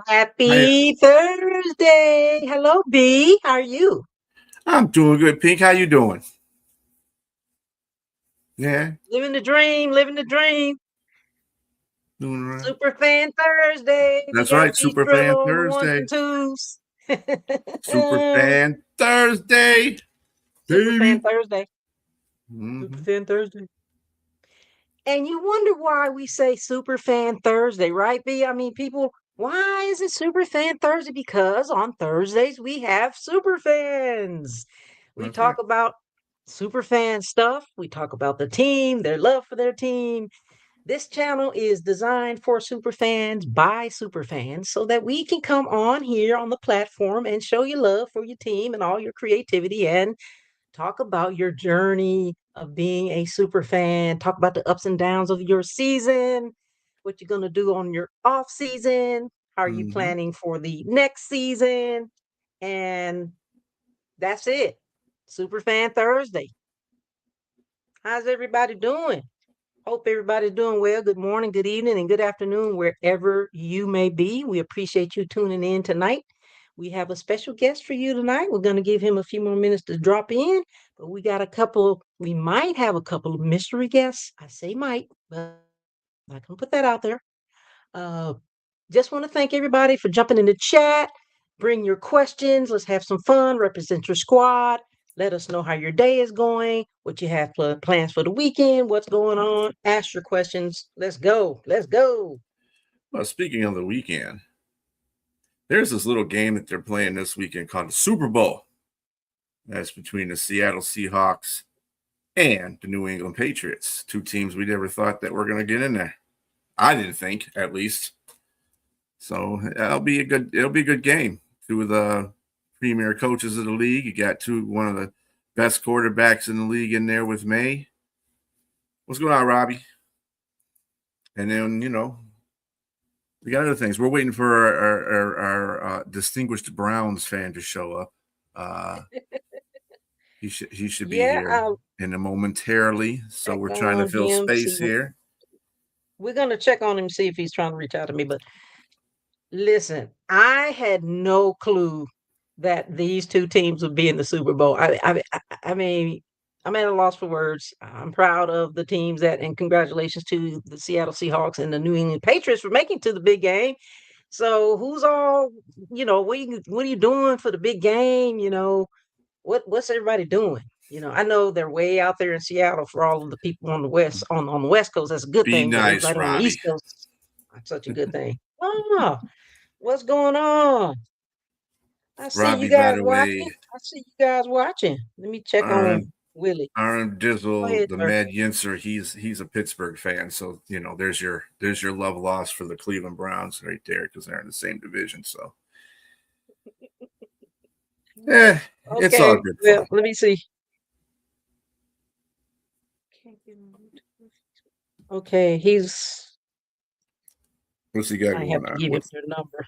Hey, Happy Thursday. Hello, B. How are you? I'm doing good, Pink. How you doing? Yeah, Living the dream, living the dream. doing all right. Super Fan Thursday. We That's got right, B Super Fan Trilla on the ones Thursday. and twos. Super Fan Thursday, Super Fan baby. Thursday. Super Hmm. Fan Thursday. And you wonder why we say Super Fan Thursday, right, B? I mean, people, why is it Super Fan Thursday? Because on Thursdays we have super fans. We That's talk right. about super fan stuff. We talk about the team, their love for their team. This channel is designed for super fans by super fans so that we can come on here on the platform and show you love for your team and all your creativity and talk about your journey of being a super fan, talk about the ups and downs of your season, what you're going to do on your off season, how are you Hmm. planning for the next season, and that's it. Super Fan Thursday. How's everybody doing? Hope everybody's doing well. Good morning, good evening, and good afternoon, wherever you may be. We appreciate you tuning in tonight. We have a special guest for you tonight. We're going to give him a few more minutes to drop in, but we might have a couple of mystery guests. I say might, but I can put that out there. Uh, just want to thank everybody for jumping in the chat. Bring your questions. Let's have some fun. Represent your squad. Let us know how your day is going, what you have plans for the weekend, what's going on. Ask your questions. Let's go. Let's go. Well, speaking of the weekend, there's this little game that they're playing this weekend called the Super Bowl. That's between the Seattle Seahawks and the New England Patriots, two teams we never thought that were going to get in there. I didn't think, at least. So it'll be a good game. Two of the premier coaches of the league. You got one of the best quarterbacks in the league in there with May. What's going on, Robbie? And then we got other things. We're waiting for our distinguished Browns fan to show up. Uh, he should be Yeah, here I'll in a momentarily. So check we're trying to on fill him. space here. We're gonna check on him, see if he's trying to reach out to me. But listen, I had no clue that these two teams would be in the Super Bowl. I mean, I'm at a loss for words. I'm proud of the teams and congratulations to the Seattle Seahawks and the New England Patriots for making to the big game. So who's all, what are you doing for the big game? What's everybody doing? I know they're way out there in Seattle for all of the people on the West Coast. That's a good Be thing, but nice, everybody on the Robbie. East Coast, not such a good thing. Oh, what's going on? I see you Robbie, by guys the watching. way, I see you guys watching. Let me check on Aaron Willie. Aaron Go Dizzle, ahead, the sir. Mad Yinzer, he's a Pittsburgh fan, so there's your love lost for the Cleveland Browns right there because they're in the same division. So, it's all Okay, good well, fun. let me see. Okay, What's he got I have going to on? give him What's their number.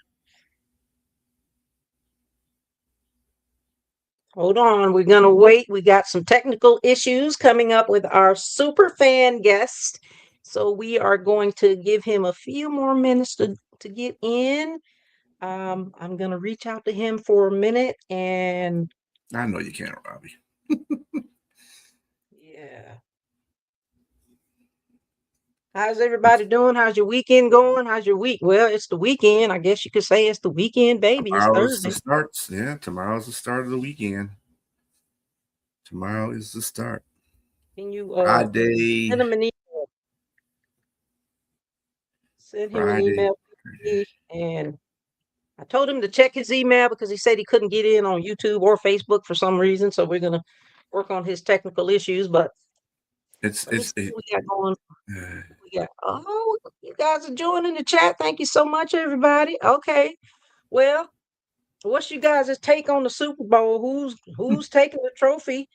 Hold on, we're gonna wait. We got some technical issues coming up with our super fan guest. So we are going to give him a few more minutes to get in. I'm gonna reach out to him for a minute and I know you can't, Robbie. yeah. How's everybody doing? How's your weekend going? How's your week? Well, it's the weekend. I guess you could say it's the weekend, baby. It's Tomorrow is the Thursday. start. Yeah, tomorrow's the start of the weekend. Tomorrow is the start. Can you send Friday, him an email? Send him an Friday. email, please. And I told him to check his email because he said he couldn't get in on YouTube or Facebook for some reason. So we're gonna work on his technical issues. But It's let me it's see it, what we got going. uh, We got you guys are joining the chat. Thank you so much, everybody. Okay. Well, what's you guys' take on the Super Bowl? Who's taking the trophy?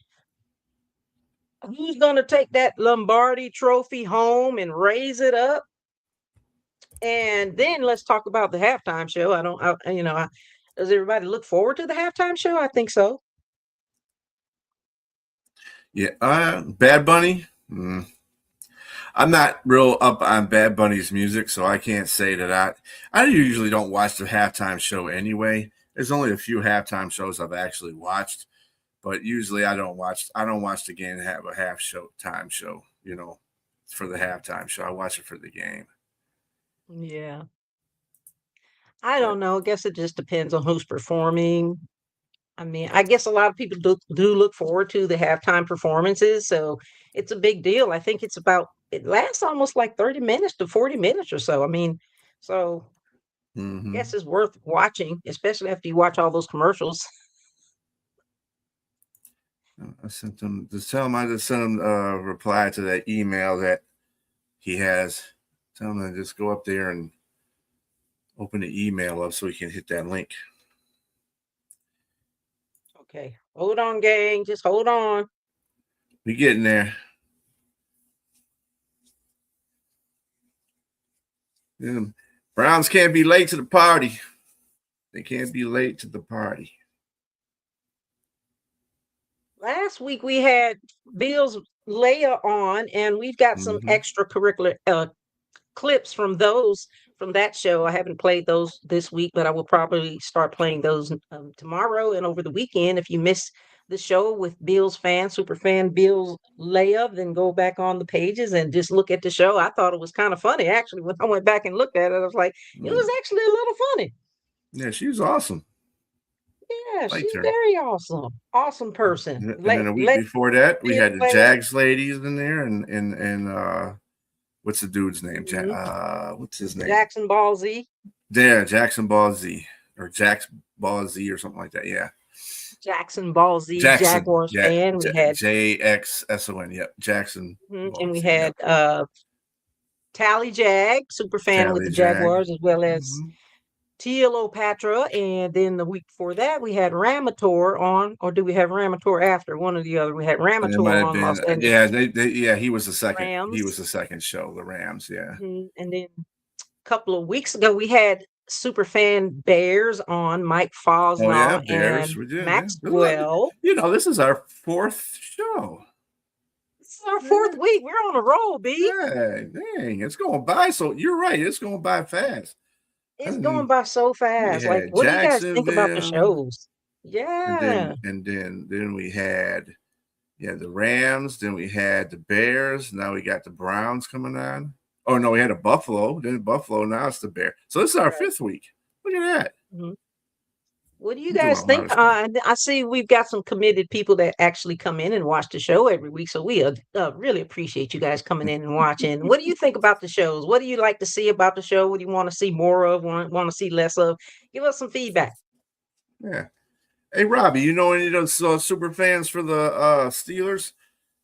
Who's gonna take that Lombardi trophy home and raise it up? And then let's talk about the halftime show. Does everybody look forward to the halftime show? I think so. yeah. Bad Bunny. I'm not real up on Bad Bunny's music, so I can't say that I usually don't watch the halftime show anyway. There's only a few halftime shows I've actually watched, but usually I don't watch the game and have a time show, for the halftime show. I watch it for the game. Yeah. I But don't know. I guess it just depends on who's performing. I mean, I guess a lot of people do look forward to the halftime performances, so it's a big deal. I think it lasts almost like 30 minutes to 40 minutes or so. I mean, so I hmm guess it's worth watching, especially after you watch all those commercials. I sent him just tell him I just sent him a reply to that email that he has. Tell him to just go up there and open the email up so he can hit that link. Okay, hold on, gang. Just hold on. We getting there. Browns can't be late to the party. They can't be late to the party. Last week we had Bill's Leia on, and we've got some extracurricular clips from that show. I haven't played those this week, but I will probably start playing those tomorrow and over the weekend. If you missed the show with Bill's super fan Bill's Leia, then go back on the pages and just look at the show. I thought it was kind of funny, actually. When I went back and looked at it, I was like, it was actually a little funny. Yeah, she was awesome. Yeah, she's very awesome. Awesome person. And then a week before that, we had the Jags ladies in there, and what's the dude's name? What's his name? Jackson Ball Z. Yeah, Jackson Ball Z or Jax Ball Z or something like that. Yeah. Jackson Ball Z, Jaguars fan. We had JXSON. Yep, Jackson. And we had Tally Jag, super fan with the Jaguars, as well as TLO Patra. And then the week before that, we had Ramator on, or do we have Ramator after? One or the other. We had Ramator on Los Angeles. Yeah, he was the second. Rams. He was the second show, the Rams. Yeah. And then a couple of weeks ago, we had Superfan Bears on, Mike Fosnaugh and Maxwell. This is our fourth show. This is our fourth week. We're on a roll, B. Yeah, dang, it's going by. So you're right. It's going by fast. It's going by so fast. Like, what do you guys think about the shows? Yeah. And then we had the Rams. Then we had the Bears. Now we got the Browns coming on. Oh no, we had a Buffalo. Then Buffalo. Now it's the Bear. So this is our fifth week. Look at that. Mm-hmm. What do you guys think? I see we've got some committed people that actually come in and watch the show every week. So we really appreciate you guys coming in and watching. What do you think about the shows? What do you like to see about the show? What do you want to see more of? Want to see less of? Give us some feedback. Yeah. Hey, Robbie, you know any of those super fans for the Steelers?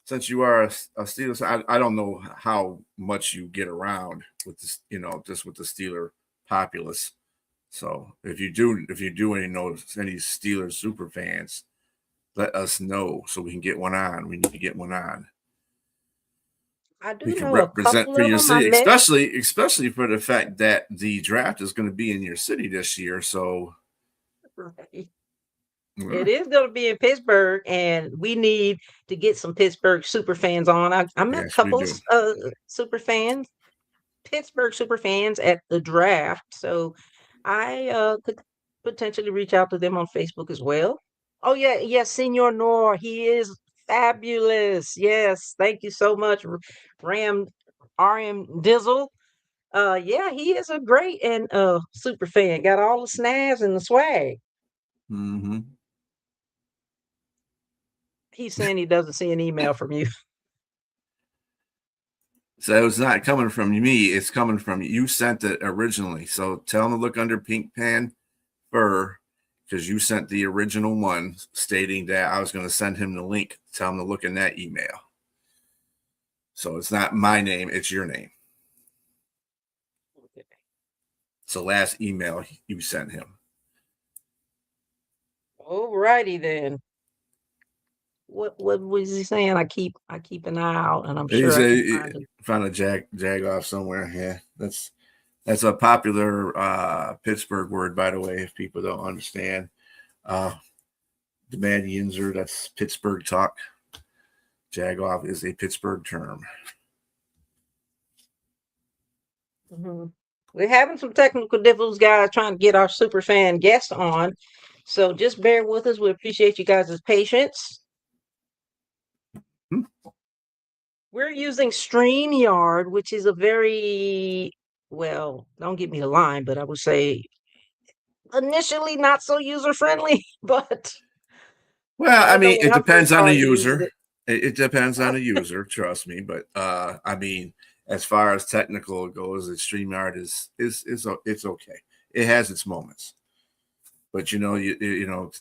Since you are a Steelers, I don't know how much you get around with this, just with the Steeler populace. So if you do any Steelers super fans, let us know so we can get one on. We need to get one on. I do we can know represent a for your city, especially for the fact that the draft is going to be in your city this year. So right. It is going to be in Pittsburgh, and we need to get some Pittsburgh super fans on. I met a couple super fans, Pittsburgh super fans at the draft. So I could potentially reach out to them on Facebook as well. Oh yeah, yes, Senor Nor, he is fabulous. Yes, thank you so much, RM Dizzle. Yeah, he is a great and super fan. Got all the snazz and the swag. Mm-hmm. He's saying he doesn't see an email from you. So it's not coming from me. It's coming from you. You sent it originally. So tell him to look under PINKFanFur because you sent the original one stating that I was going to send him the link. Tell him to look in that email. So it's not my name. It's your name. Okay. So last email you sent him. All righty then. What was he saying? I keep an eye out, and I'm sure I found a jag off somewhere. Yeah, that's a popular Pittsburgh word, by the way, if people don't understand. The Mad Yinzer, that's Pittsburgh talk. Jag off is a Pittsburgh term. We're having some technical difficulties, guys, trying to get our super fan guest on. So just bear with us. We appreciate you guys' patience. We're using StreamYard, which is a very, well, don't get me the line, but I would say initially not so user friendly, but well, I mean, when it I first depends on the started using user. It depends on the user, trust me. But I mean, as far as technical goes, the StreamYard is it's okay. It has its moments, but you know,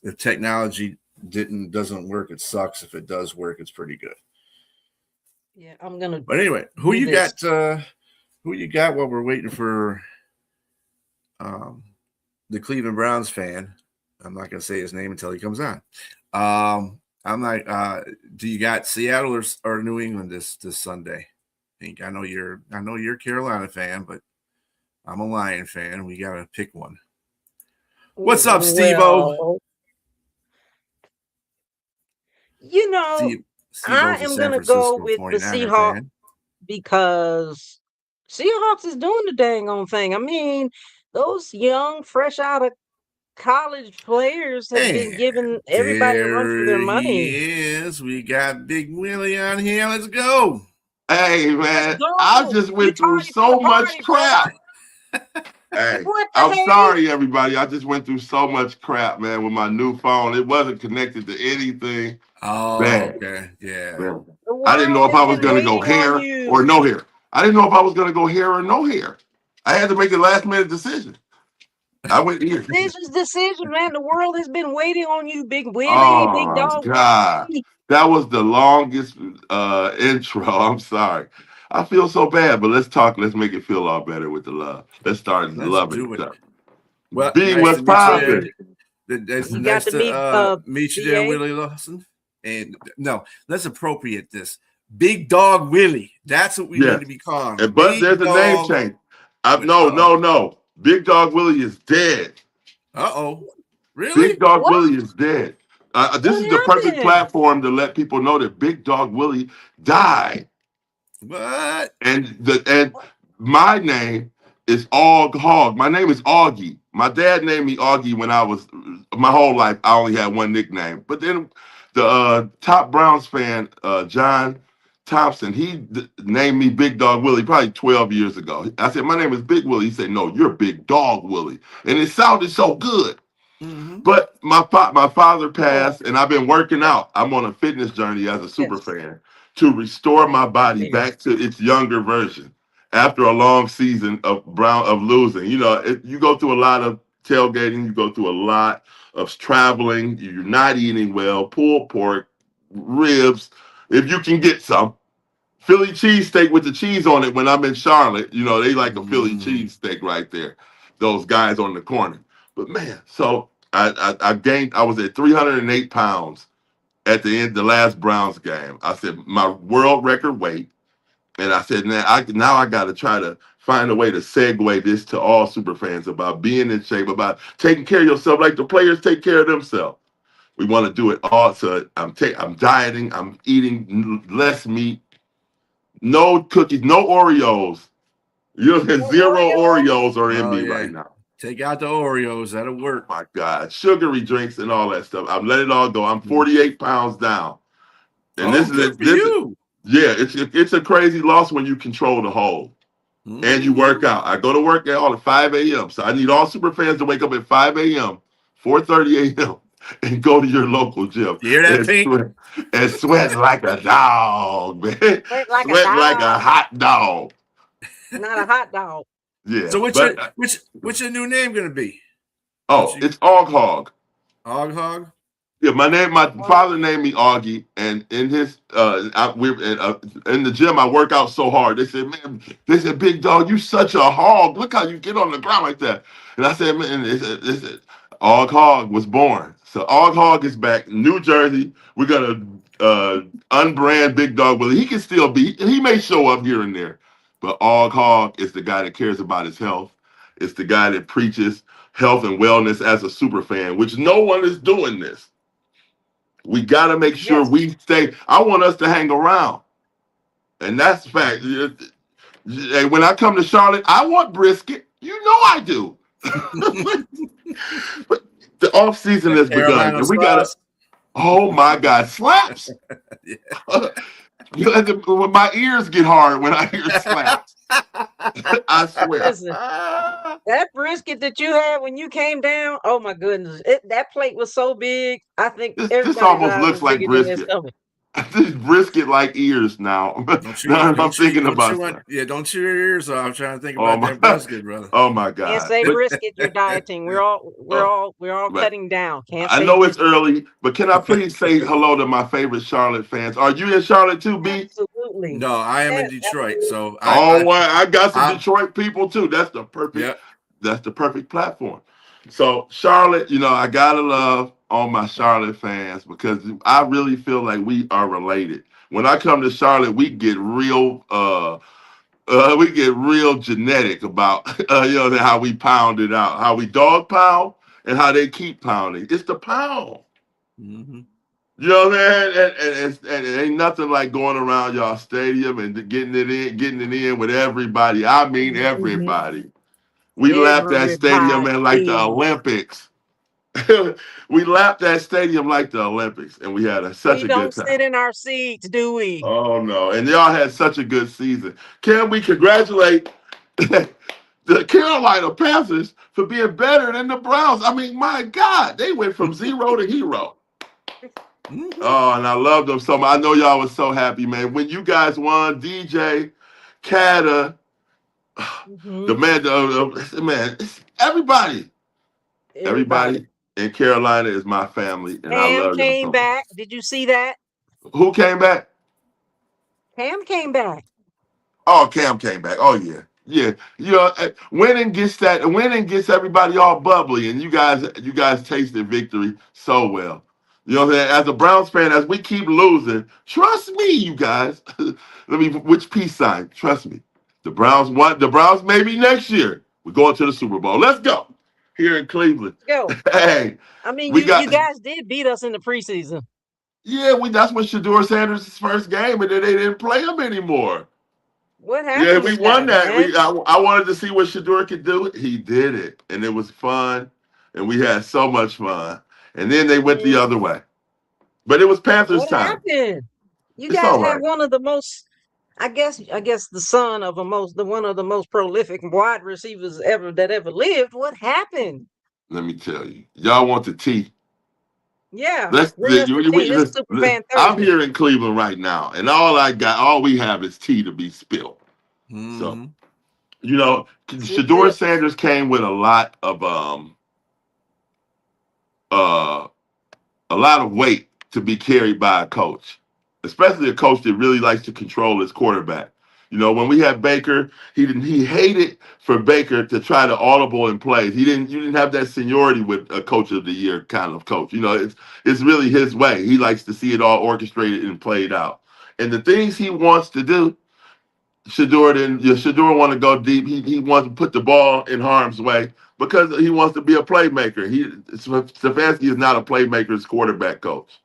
if technology doesn't work, it sucks. If it does work, it's pretty good. Yeah, I'm gonna. But anyway, who you got? Who you got while we're waiting for um, the Cleveland Browns fan? I'm not going to say his name until he comes on. I'm like, do you got Seattle or New England this Sunday? I know you're a Carolina fan, but I'm a Lion fan. We got to pick one. What's up, Steve-O? Well, you know, I Steve-O's a am San gonna go Francisco with the 49er Seahawks fan. because Seahawks is doing the dang on thing. I mean, those young, fresh out of college players have been giving everybody a run for their There money. he is. We got Big Willie on here. Let's go. Hey, Let's man, I go. just You went through tardy for the so much party, brother. crap. Hey, What the I'm hey? sorry, everybody. I just went through so much crap, man, with my new phone. It wasn't connected to anything. Oh, Man, okay. Yeah. man. The I didn't know world if has I was been going to go waiting on hair or you. no hair. I didn't know if I was going to go hair or no hair. I had to make a last minute decision. I went here. Decision, man. The world has been waiting on you, Big Willie, Big Oh, Dog God. Willie. That was the longest intro. I'm sorry. I feel so bad, but let's talk. Let's make it feel all better with the love. Let's start Let's loving do each it. other. Well, B, nice what's to meet you popping? there. It's You got nice to meet to meet you there, BA. Willie Lawson. And no, let's appropriate this. Big Dog Willie. That's what we need Yes. to be calling him. But Big there's a name Dog. change. No. Big Dog Willie is dead. Uh-oh. Really? Big Dog What? Willie is dead. This What is the perfect happened? platform to let people know that Big Dog Willie died. What? And my name is Og Hog. My name is Augie. My dad named me Augie when I was my whole life. I only had one nickname. But then the top Browns fan, John Thompson, named me Big Dog Willie probably 12 years ago. I said, my name is Big Willie. He said, no, you're Big Dog Willie. And it sounded so good. Mm-hmm. But my father Oh, passed, and I've been working out. I'm on a fitness journey as a super yes. fan to restore my body Yeah. back to its younger version after a long season of losing. You know, you go through a lot of tailgating, you go through a lot of traveling. You're not eating well, pulled pork, ribs, if you can get some. Philly cheesesteak with the cheese on it when I'm in Charlotte. You know, they like a Philly cheesesteak right there. Those guys on the corner. But man, so I gained, I was at 308 pounds at the last Browns game. I said, my world record weight. And I said, now I got to try to find a way to segue this to all super fans about being in shape, about taking care of yourself like the players take care of themselves. We want to do it all. So I'm dieting. I'm eating less meat, no cookies, no Oreos. You know, No zero Oreo. Oreos are in Oh, me yeah. right now. Take out the Oreos. That'll Oh work. my God. Sugary drinks and all that stuff. I'm letting it all go. I'm 48 pounds down. And Oh, good for you. yeah, it's a crazy loss when you control the whole. And you work out. I go to work at all at 5 a.m. So I need all super fans to wake up at 5 a.m., 4:30 a.m., and go to your local gym You hear that, Pink? and sweat like a dog, man. Sweat like a Sweat like a dog. hot dog. Not a hot dog. Yeah. So But what's your new name gonna be? it's Og Hog. Og Hog? Yeah, my Well, father named me Augie, and in his in the gym I work out so hard. They said, Big Dog, you such a hog. Look how you get on the ground like that. And I said, man, they said Og Hog was born. So Og Hog is back, New Jersey. We're gonna unbrand Big Dog Willie. He can still be. He may show up here and there, but Og Hog is the guy that cares about his health. It's the guy that preaches health and wellness as a super fan, which no one is doing this. We got to make sure yes. we stay. I want us to hang around. And that's the fact. Hey, when I come to Charlotte, I want brisket. You know I do. But the off season has begun, Carolina and we gotta. sauce. Oh my God, slaps! Yeah. When my ears get hard when I hear slaps, I swear. Listen, that brisket that you had when you came down, oh my goodness. That plate was so big. I think This everybody's almost eyes looks was like bigger than their brisket. stomach. This brisket like ears now. Don't Now you I'm thinking don't about you want stuff. don't chew your ears off. I'm trying to think Oh about my, that brisket, brother. oh my Can't God. say But brisket, you're dieting. oh, We're all but cutting down. Can't I say know it's brisket. early, but can I please say hello to my favorite Charlotte fans? Are you in Charlotte too, B? Absolutely. No, I am in Yes, Detroit, absolutely. so Oh, well, I got some I Detroit people too. yeah. That's the perfect platform. So Charlotte, I gotta love all my Charlotte fans because I really feel like we are related. When I come to Charlotte, we get real genetic about how we pound it out, how we dog pound, and how they keep pounding. It's the pound. Mm-hmm. You know what I'm saying? And it ain't nothing like going around y'all stadium and getting it in with everybody. I mean Mhm. everybody. We lapped that stadium in like the Everybody. Olympics. We lapped that stadium like the Olympics, and we had such We a good don't time. sit in our seats, do we? Oh no! And y'all had such a good season. Can we congratulate the Carolina Panthers for being better than the Browns? I mean, my God, they went from zero to hero. Mm-hmm. Oh, and I love them so much. I know y'all was so happy, man. When you guys won, DJ, Kata, the Mhm. man, man, everybody, Everybody. everybody in Carolina is my family, and I Cam love y'all came so much. back. Did you see that? Who came back? Cam came back. Oh, Cam came back. Oh yeah, yeah. Winning gets everybody all bubbly, and you guys tasted victory so well. You know what I'm saying? As a Browns fan, as we keep losing, trust me, you guys. Which peace sign? Trust me. The Browns won. The Browns maybe next year. We're going to the Super Bowl. Let's go. Here in Cleveland. Let's go. Hey, I mean, we you got guys did beat us in the preseason. yeah, that's when Shador Sanders' first game, and then they didn't play him anymore. What Yeah, happened we with won that, that. man? I wanted to see what Shador could do. He did it, and it was fun, and we had so much fun. And then they went the Mm, other way, but it was Panthers what time. happened? You It's guys all have right. one of the most, I guess the son of one of the most prolific wide receivers ever lived. What happened? Let me tell you, y'all want the tea? Yeah, Let's. bring us the tea. This is Superfan I'm Thursday. here in Cleveland right now, and all we have is tea to be spilled. So Mm-hmm. Sip, Shador sip. Sanders came with uh a lot of weight to be carried by a coach, especially a coach that really likes to control his quarterback. When we had Baker, he hated for Baker to try to audible in plays. You didn't have that seniority with a coach of the year kind of coach. It's really his way. He likes to see it all orchestrated and played out. And the things he wants to do, Shador want to go deep. He wants to put the ball in harm's way because he wants to be a playmaker. Stefanski is not a playmaker's quarterback coach.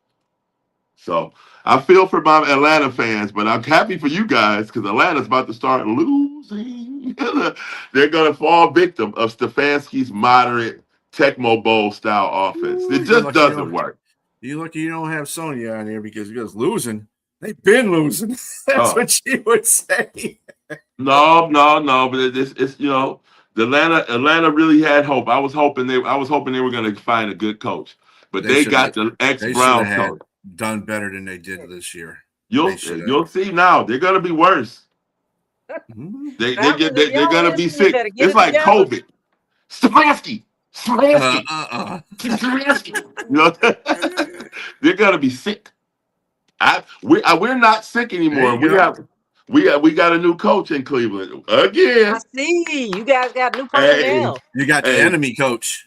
So I feel for my Atlanta fans, but I'm happy for you guys because Atlanta's about to start losing. They're going to fall victim of Stefanski's moderate Tecmo Bowl style offense. Ooh, It just doesn't work. You lucky you don't have Sonya on here because you guys losing. They've been losing. That's Oh. what she would say. No, but it's the Atlanta really had hope. I was hoping they were going to find a good coach, but they got the ex They should have Browns had coach. done better than they did this year. You'll see now. They're going to be worse. Mm-hmm. They're going to be You sick. better get It's it like together. COVID. Stefanski. They're going to be sick. We're not sick anymore. We got a new coach in Cleveland I again. see. You guys got new Hey, personnel. You got the hey, enemy coach.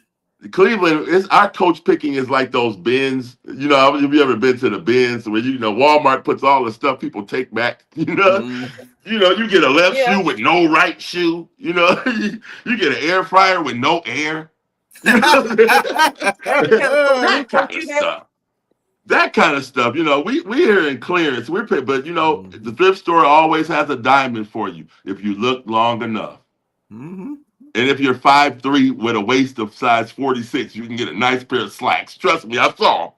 Cleveland is our coach picking is like those bins. Have you ever been to the bins where Walmart puts all the stuff people take back? Mm. You get a left Yeah. shoe with no right shoe. You get an air fryer with no air. That's the kind of coach That kind you of have. stuff. that kind of stuff. You know, we here in clearance. We're pay, but you know, the thrift store always has a diamond for you if you look long enough. Mm-hmm. And if you're 5'3" with a waist of size 46, you can get a nice pair of slacks. Trust me, I saw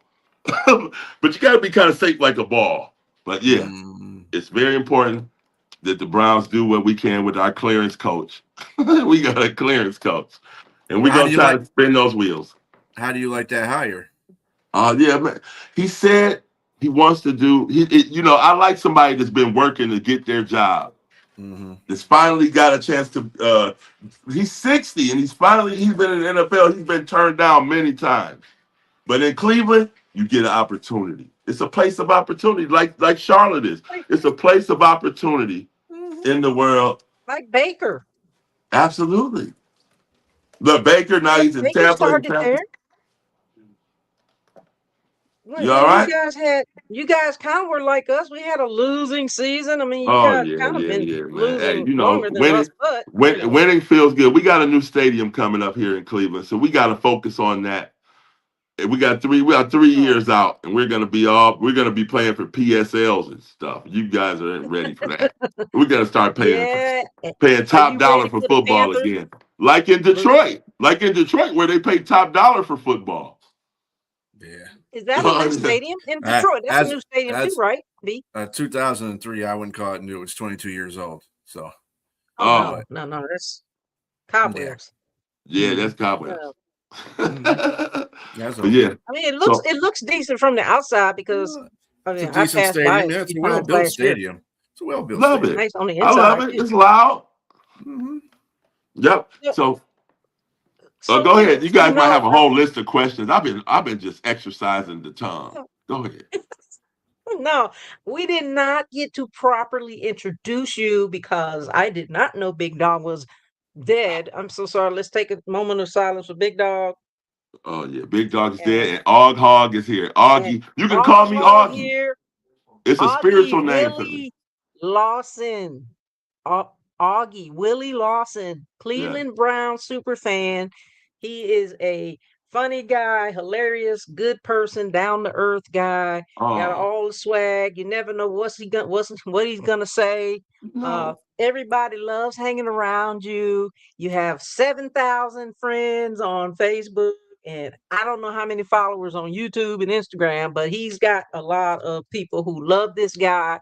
them. But you got to be kind of safe like a ball. But yeah, it's very important that the Browns do what we can with our clearance coach. We got a clearance coach, and we're gonna try to spin those wheels. How do you like that hire? Yeah, man. He said he wants to do. You know, I like somebody that's been working to get their job. That's finally got a chance to. He's 60 and he's been in the NFL. He's been turned down many times, but in Cleveland, you get an opportunity. It's a place of opportunity, like Charlotte is. It's a place of opportunity in the world. Like Baker. Absolutely. Look, Baker now he's in Baker Tampa. started there. You all right? You guys kind of were like us. We had a losing season. I mean, you Oh guys yeah, kind of been man. losing Hey, you know, longer than us, but winning feels good. We got a new stadium coming up here in Cleveland, so we got to focus on that. And we got 3 years out, and we're gonna be playing for PSLs and stuff. You guys aren't ready for that. We're gonna start paying top dollar for football again, like in Detroit, where they pay top dollar for football. Yeah. Is that a new stadium in Detroit? That's a new stadium too, right? 2003. I wouldn't call it new. It's 22 years old. So. No, that's cobwebs. Yeah, that's cobwebs. That's yeah. I mean, it looks decent from the outside because I mean, it's a decent stadium. Yeah, it's a well-built stadium. It's a well-built stadium. Love it. Nice on the inside. I love it. It's loud. Yep. So go ahead. You guys might have a whole list of questions. I've been just exercising the tongue. Go ahead. No, we did not get to properly introduce you because I did not know Big Dog was dead. I'm so sorry. Let's take a moment of silence for Big Dog. Oh yeah, Big Dog is dead, and Og Hog is here. Augie, you can call me Augie. Here. It's a spiritual name for Willie me. Lawson. Augie, Willie Lawson, Cleveland Brown super fan. He is a funny guy, hilarious, good person, down to earth guy. Got all the swag. You never know what he's gonna say. Everybody loves hanging around you. You have 7,000 friends on Facebook, and I don't know how many followers on YouTube and Instagram, but he's got a lot of people who love this guy.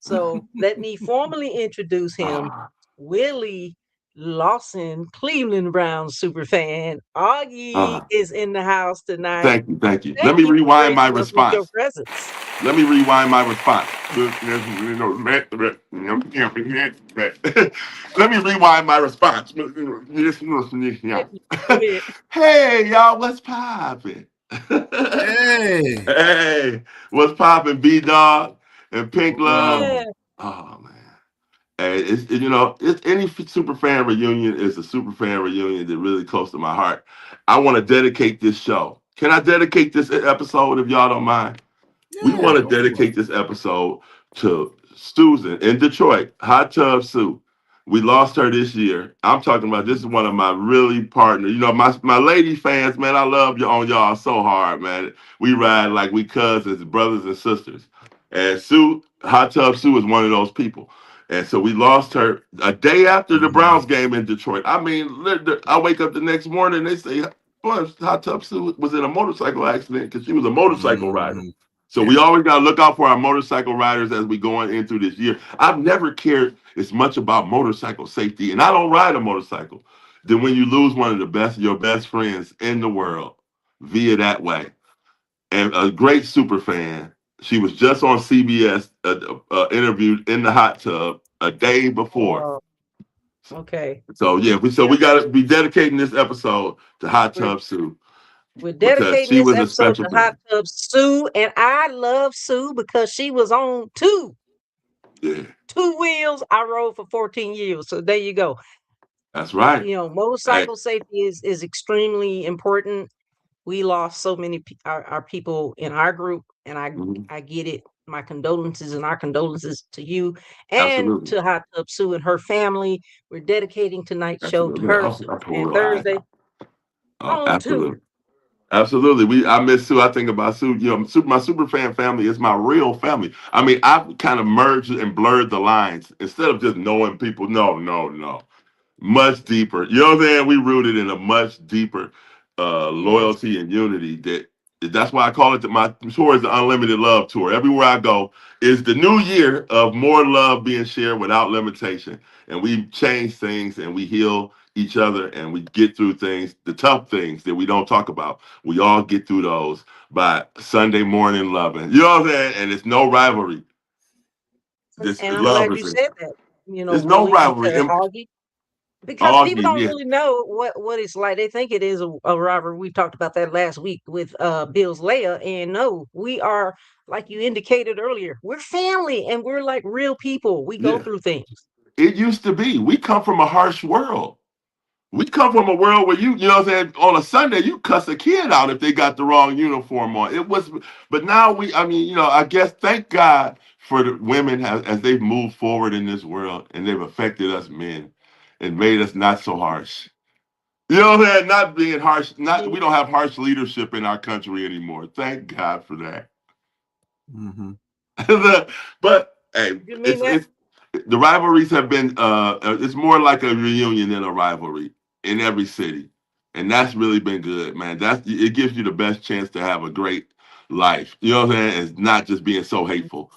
So let me formally introduce him, Willie Lawson, Cleveland Browns super fan. Augie is in the house tonight. Thank you. Let me rewind my response. Your presence. Let me rewind my response. Let me rewind my response. Hey, y'all, what's poppin'? Hey, what's poppin', B-Dog and Pink Love? Oh, man. Hey, it's any SuperFan reunion is a SuperFan reunion that really close to my heart. I want to dedicate this show. Can I dedicate this episode if y'all don't mind? We want to dedicate this episode to Susan in Detroit, Hot Tub Sue. We lost her this year. I'm talking about this is one of my really partners. You know, my lady fans, man, I love y'all so hard, man. We ride like we cousins, brothers and sisters. And Sue, Hot Tub Sue is one of those people. And so we lost her a day after the Browns game in Detroit. I mean, I wake up the next morning and they say, boy, Hot Tub Sue was in a motorcycle accident because she was a motorcycle rider. So we always got to look out for our motorcycle riders as we going into this year. I've never cared as much about motorcycle safety, and I don't ride a motorcycle, than when you lose one of your best friends in the world via that way. And a great super fan. She was just on CBS, interviewed in the hot tub a day before. Okay. So yeah, we got to be dedicating this episode to Hot Tub Sue. We're dedicating this episode to Hot Tub Sue, and I love Sue because she was on two wheels. I rode for 14 years, so there you go. That's right. You know, motorcycle safety is extremely important. We lost so many our people in our group, and I get it. My condolences and our condolences to you and to Hot Tub Sue and her family. We're dedicating tonight's show to her and Thursday. Absolutely. Absolutely. I miss Sue. I think about Sue. My super fan family is my real family. I mean, I've kind of merged and blurred the lines instead of just knowing people. No, no, no. Much deeper. You know what I'm saying? We rooted in a much deeper Yes. loyalty and unity. That's why I call it my tour is the unlimited love tour. Everywhere I go is the new year of more love being shared without limitation. And we change things and we heal each other and we get through things, the tough things that we don't talk about. We all get through those by Sunday morning loving. You know what I'm saying? And it's no rivalry. This And I'm love glad is you it. said that, There's no Willie, rivalry. because And Augie, because people Augie, don't yeah. really know what it's like. They think it is a rivalry. We talked about that last week with Bill's Leia, and no, we are, like you indicated earlier, we're family and we're like real people. We go Yeah. through things. It used to be. We come from a harsh world. We come from a world where you know what I'm saying, on a Sunday, you cuss a kid out if they got the wrong uniform on. But now I mean, I guess thank God for the women as they've moved forward in this world and they've affected us men and made us not so harsh. You know what I'm saying? Not being harsh, we don't have harsh leadership in our country anymore. Thank God for that. Mm-hmm. But hey, You mean that? it's the rivalries have been it's more like a reunion than a rivalry in every city, and that's really been good, man. It gives you the best chance to have a great life. You know what I'm saying? It's not just being so hateful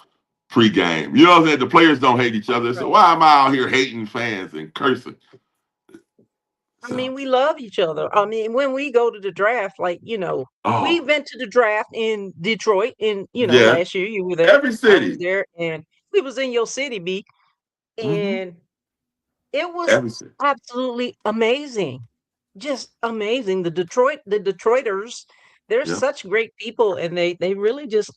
pre-game. You know what I'm saying? The players don't hate each other, so Right. why am I out here hating fans and cursing? I So, mean, we love each other. I mean, when we go to the draft, like, we oh went to the draft in Detroit in, yeah, last year. You were there. every I was city, there, and we was in your city, B. hmm And it was every city. absolutely amazing. Just amazing. The Detroiters, they're Yeah. such great people, and they really just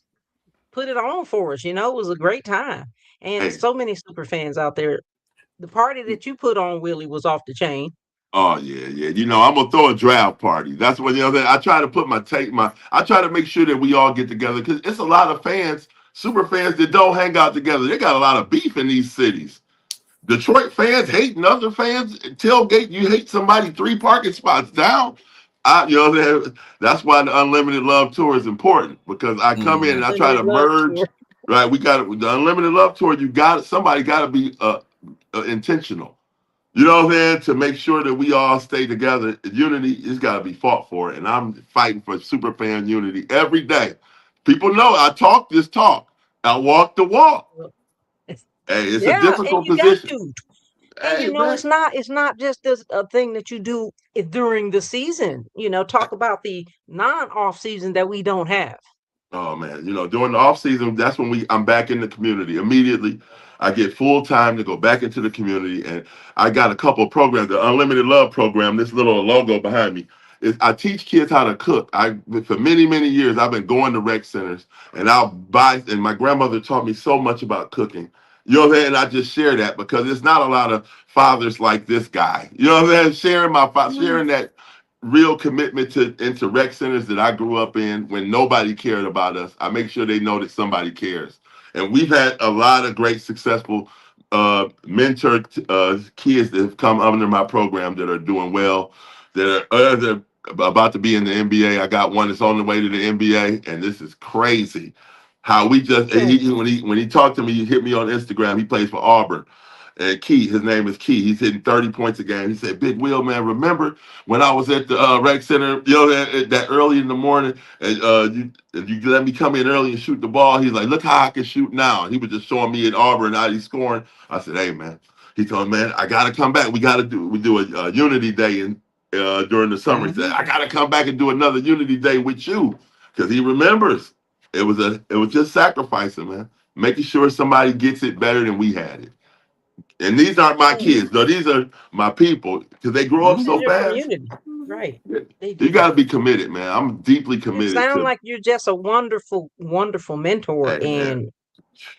put it on for us. It was a great time. And Hey, so many super fans out there. The party that you put on, Willie, was off the chain. oh yeah, yeah. I'm gonna throw a draft party. That's what I try to put I try to make sure that we all get together because it's a lot of fans, super fans that don't hang out together. They got a lot of beef in these cities. Detroit fans hating other fans. Tailgate, you hate somebody 3 parking spots down. What I'm saying? That's why the unlimited love tour is important because I come in Mm-hmm. and I try Unlimited to love merge. tour. Right, we got the unlimited love tour. Somebody got to be intentional. You know what I'm saying? To make sure that we all stay together, unity has got to be fought for. And I'm fighting for super fan unity every day. People know I talk this talk, I walk the walk. Hey, it's a Yeah, and difficult you got position. to. And Hey, man. it's not just a thing that you do during the season. Talk about the non-off season that we don't have. Oh man, during the off season, that's when I'm back in the community immediately. I get full time to go back into the community, and I got a couple of programs. The Unlimited Love program, this little logo behind me, is I teach kids how to cook. For many years I've been going to rec centers, and I'll buy. And my grandmother taught me so much about cooking. You know what I'm saying? And I just share that because it's not a lot of fathers like this guy. You know what I'm saying? Mhm. Sharing that real commitment to into rec centers that I grew up in when nobody cared about us. I make sure they know that somebody cares. And we've had a lot of great successful mentor kids that have come under my program that are doing well, that are about to be in the NBA. I got one that's on the way to the NBA, and this is crazy. How we just when he talked to me, he hit me on Instagram. He plays for Auburn. And Key, his name is Key. He's hitting 30 points a game. He said, "Big Will, man, remember when I was at the rec center, that early in the morning, and you let me come in early and shoot the ball." He's like, "Look how I can shoot now." And he was just showing me at Auburn how he's scoring. I said, "Hey, man," he told me, "Man, I got to come back. We do a Unity Day during the summer." He said, Mm-hmm. "I got to come back and do another Unity Day with you," because he remembers it was just sacrificing, man, making sure somebody gets it better than we had it. And these aren't my Oh, kids, though. These are my people because they grow up this is so Mm-hmm. your fast. community, right? They You do. got to be committed, man. I'm deeply And it committed sounds to. like you're just a wonderful, wonderful mentor, Hey, man.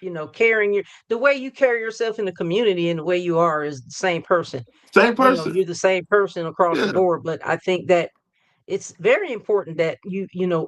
and carrying the way you carry yourself in the community and the way you are is the same person. Same person. You're the same person across the Yeah. board, but I think that it's very important that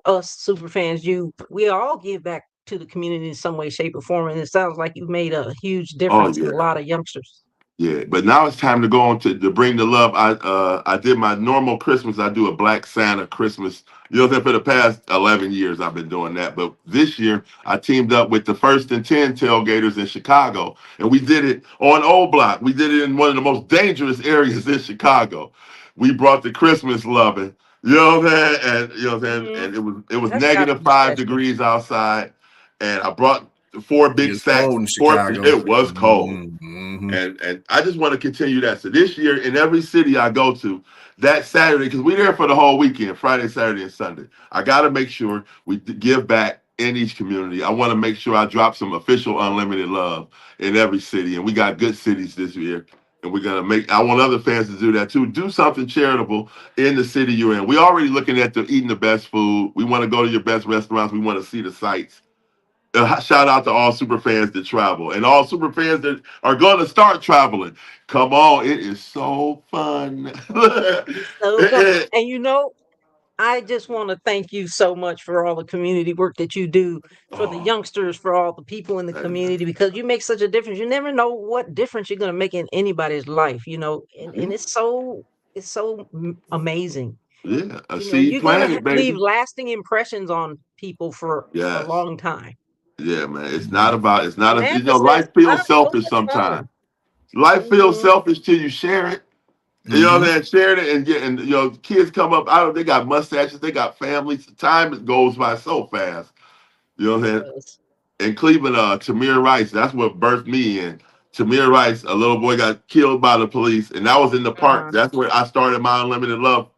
us super fans, we all give back to the community in some way, shape, or form. And it sounds like you've made a huge Oh difference in yeah. a lot of youngsters. Yeah, but now it's time to go on to bring the love. I did my normal Christmas. I do a Black Santa Christmas. You know what I'm saying? For the past 11 years, I've been doing that. But this year, I teamed up with the First and 10 tailgaters in Chicago, and we did it on Old Block. We did it in one of the most dangerous areas in Chicago. We brought the Christmas loving. You know what I'm saying? And you know what I'm saying? Mhm. And it was That's got to negative be 5 special. degrees outside, and I brought 4 big It's sacks. cold in Chicago. It was cold. Mm-hmm. And I just want to continue that. So this year, in every city I go to, that Saturday, because we're there for the whole weekend, Friday, Saturday, and Sunday. I got to make sure we give back in each community. I want to make sure I drop some official unlimited love in every city, and we got good cities this year. And we're gonna make. I want other fans to do that too. Do something charitable in the city you're in. We already looking at eating the best food. We want to go to your best restaurants. We want to see the sights. Shout out to all super fans that travel and all super fans that are going to start traveling. Come on, it is so fun. It's so fun. And I just want to thank you so much for all the community work that you do for the Oh, youngsters, for all the people in the community, because you make such a difference. You never know what difference you're going to make in anybody's life, and it's so amazing. yeah, a seed You're going to planted, leave baby. lasting impressions on people for a Yes, long time. yeah, man. It's not about. It's not a. Samantha says, Life "I feels don't know selfish what's sometimes. wrong." Life feels Hmm. selfish till you share it. You know what I'm saying? Sharing it and getting, kids come up. I don't. They got mustaches. They got families. Time goes by so fast. You know what It I'm saying? does. In Cleveland, Tamir Rice, that's what birthed me. And Tamir Rice, a little boy got killed by the police, and that was in the park. Uh-huh. That's where I started my Unlimited Love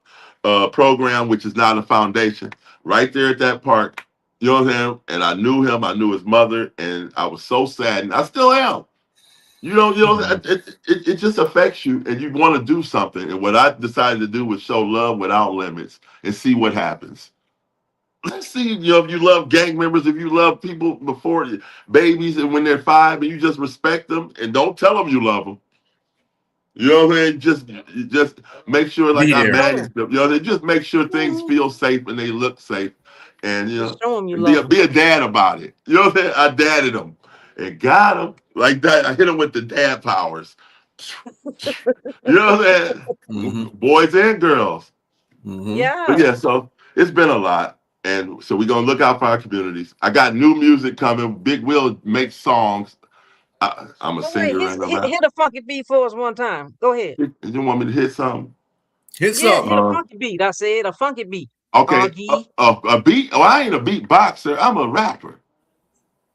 program, which is now the foundation, right there at that park. You know what I'm saying? And I knew him, I knew his mother, and I was so sad, and I still am. It just affects you, and you want to do something. And what I decided to do was show love without limits and see what happens. Let's see, if you love gang members, if you love people before you, babies, and when they're 5, and you just respect them and don't tell them you love them. You know what I mean? Just make sure, like Be I there. Show manage 'em. them. They just make sure things Mhm. feel safe and they look safe, and Just show them you and love them. be a dad about it. You know what I'm saying? I dadded them and got them like that. I hit them with the dad powers. You know what I'm Mm-hmm. saying? Boys and girls. Mm-hmm. But Yeah. yeah, so it's been a lot. And so we're gonna look out for our communities. I got new music coming. Big Will makes songs. I'm a Go ahead. singer and I'm out. Hit a funky beat for us one time. Go ahead. You want me to hit something? Hit Yeah, hit something. a Uh, funky beat. I said a funky beat. okay, Augie. a beat. Oh, I ain't a beatboxer. I'm a rapper.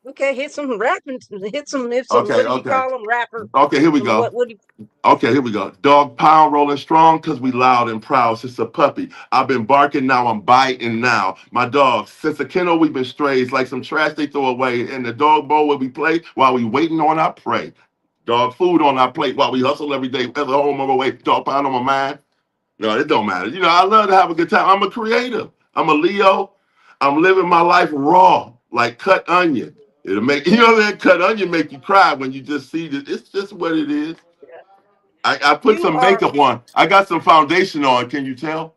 Okay, hit some rapping. Hit some. Okay, What do you okay, call them? Rapper. okay. Here we Some go. what? What? Do you, Okay, here we go. Dog pound rolling strong because we loud and proud. Since a puppy, I've been barking, now I'm biting now. My dog, since a kennel, we've been strays like some trash they throw away. In the dog bowl where we play while we waiting on our prey. Dog food on our plate while we hustle every day. Ever home on my way, dog pound on my mind. No, it don't matter. I love to have a good time. I'm a creative. I'm a Leo. I'm living my life raw, like cut onion. It'll make that cut onion make you cry when you just see that it's just what it is. I put you some are makeup on. I got some foundation on. Can you tell?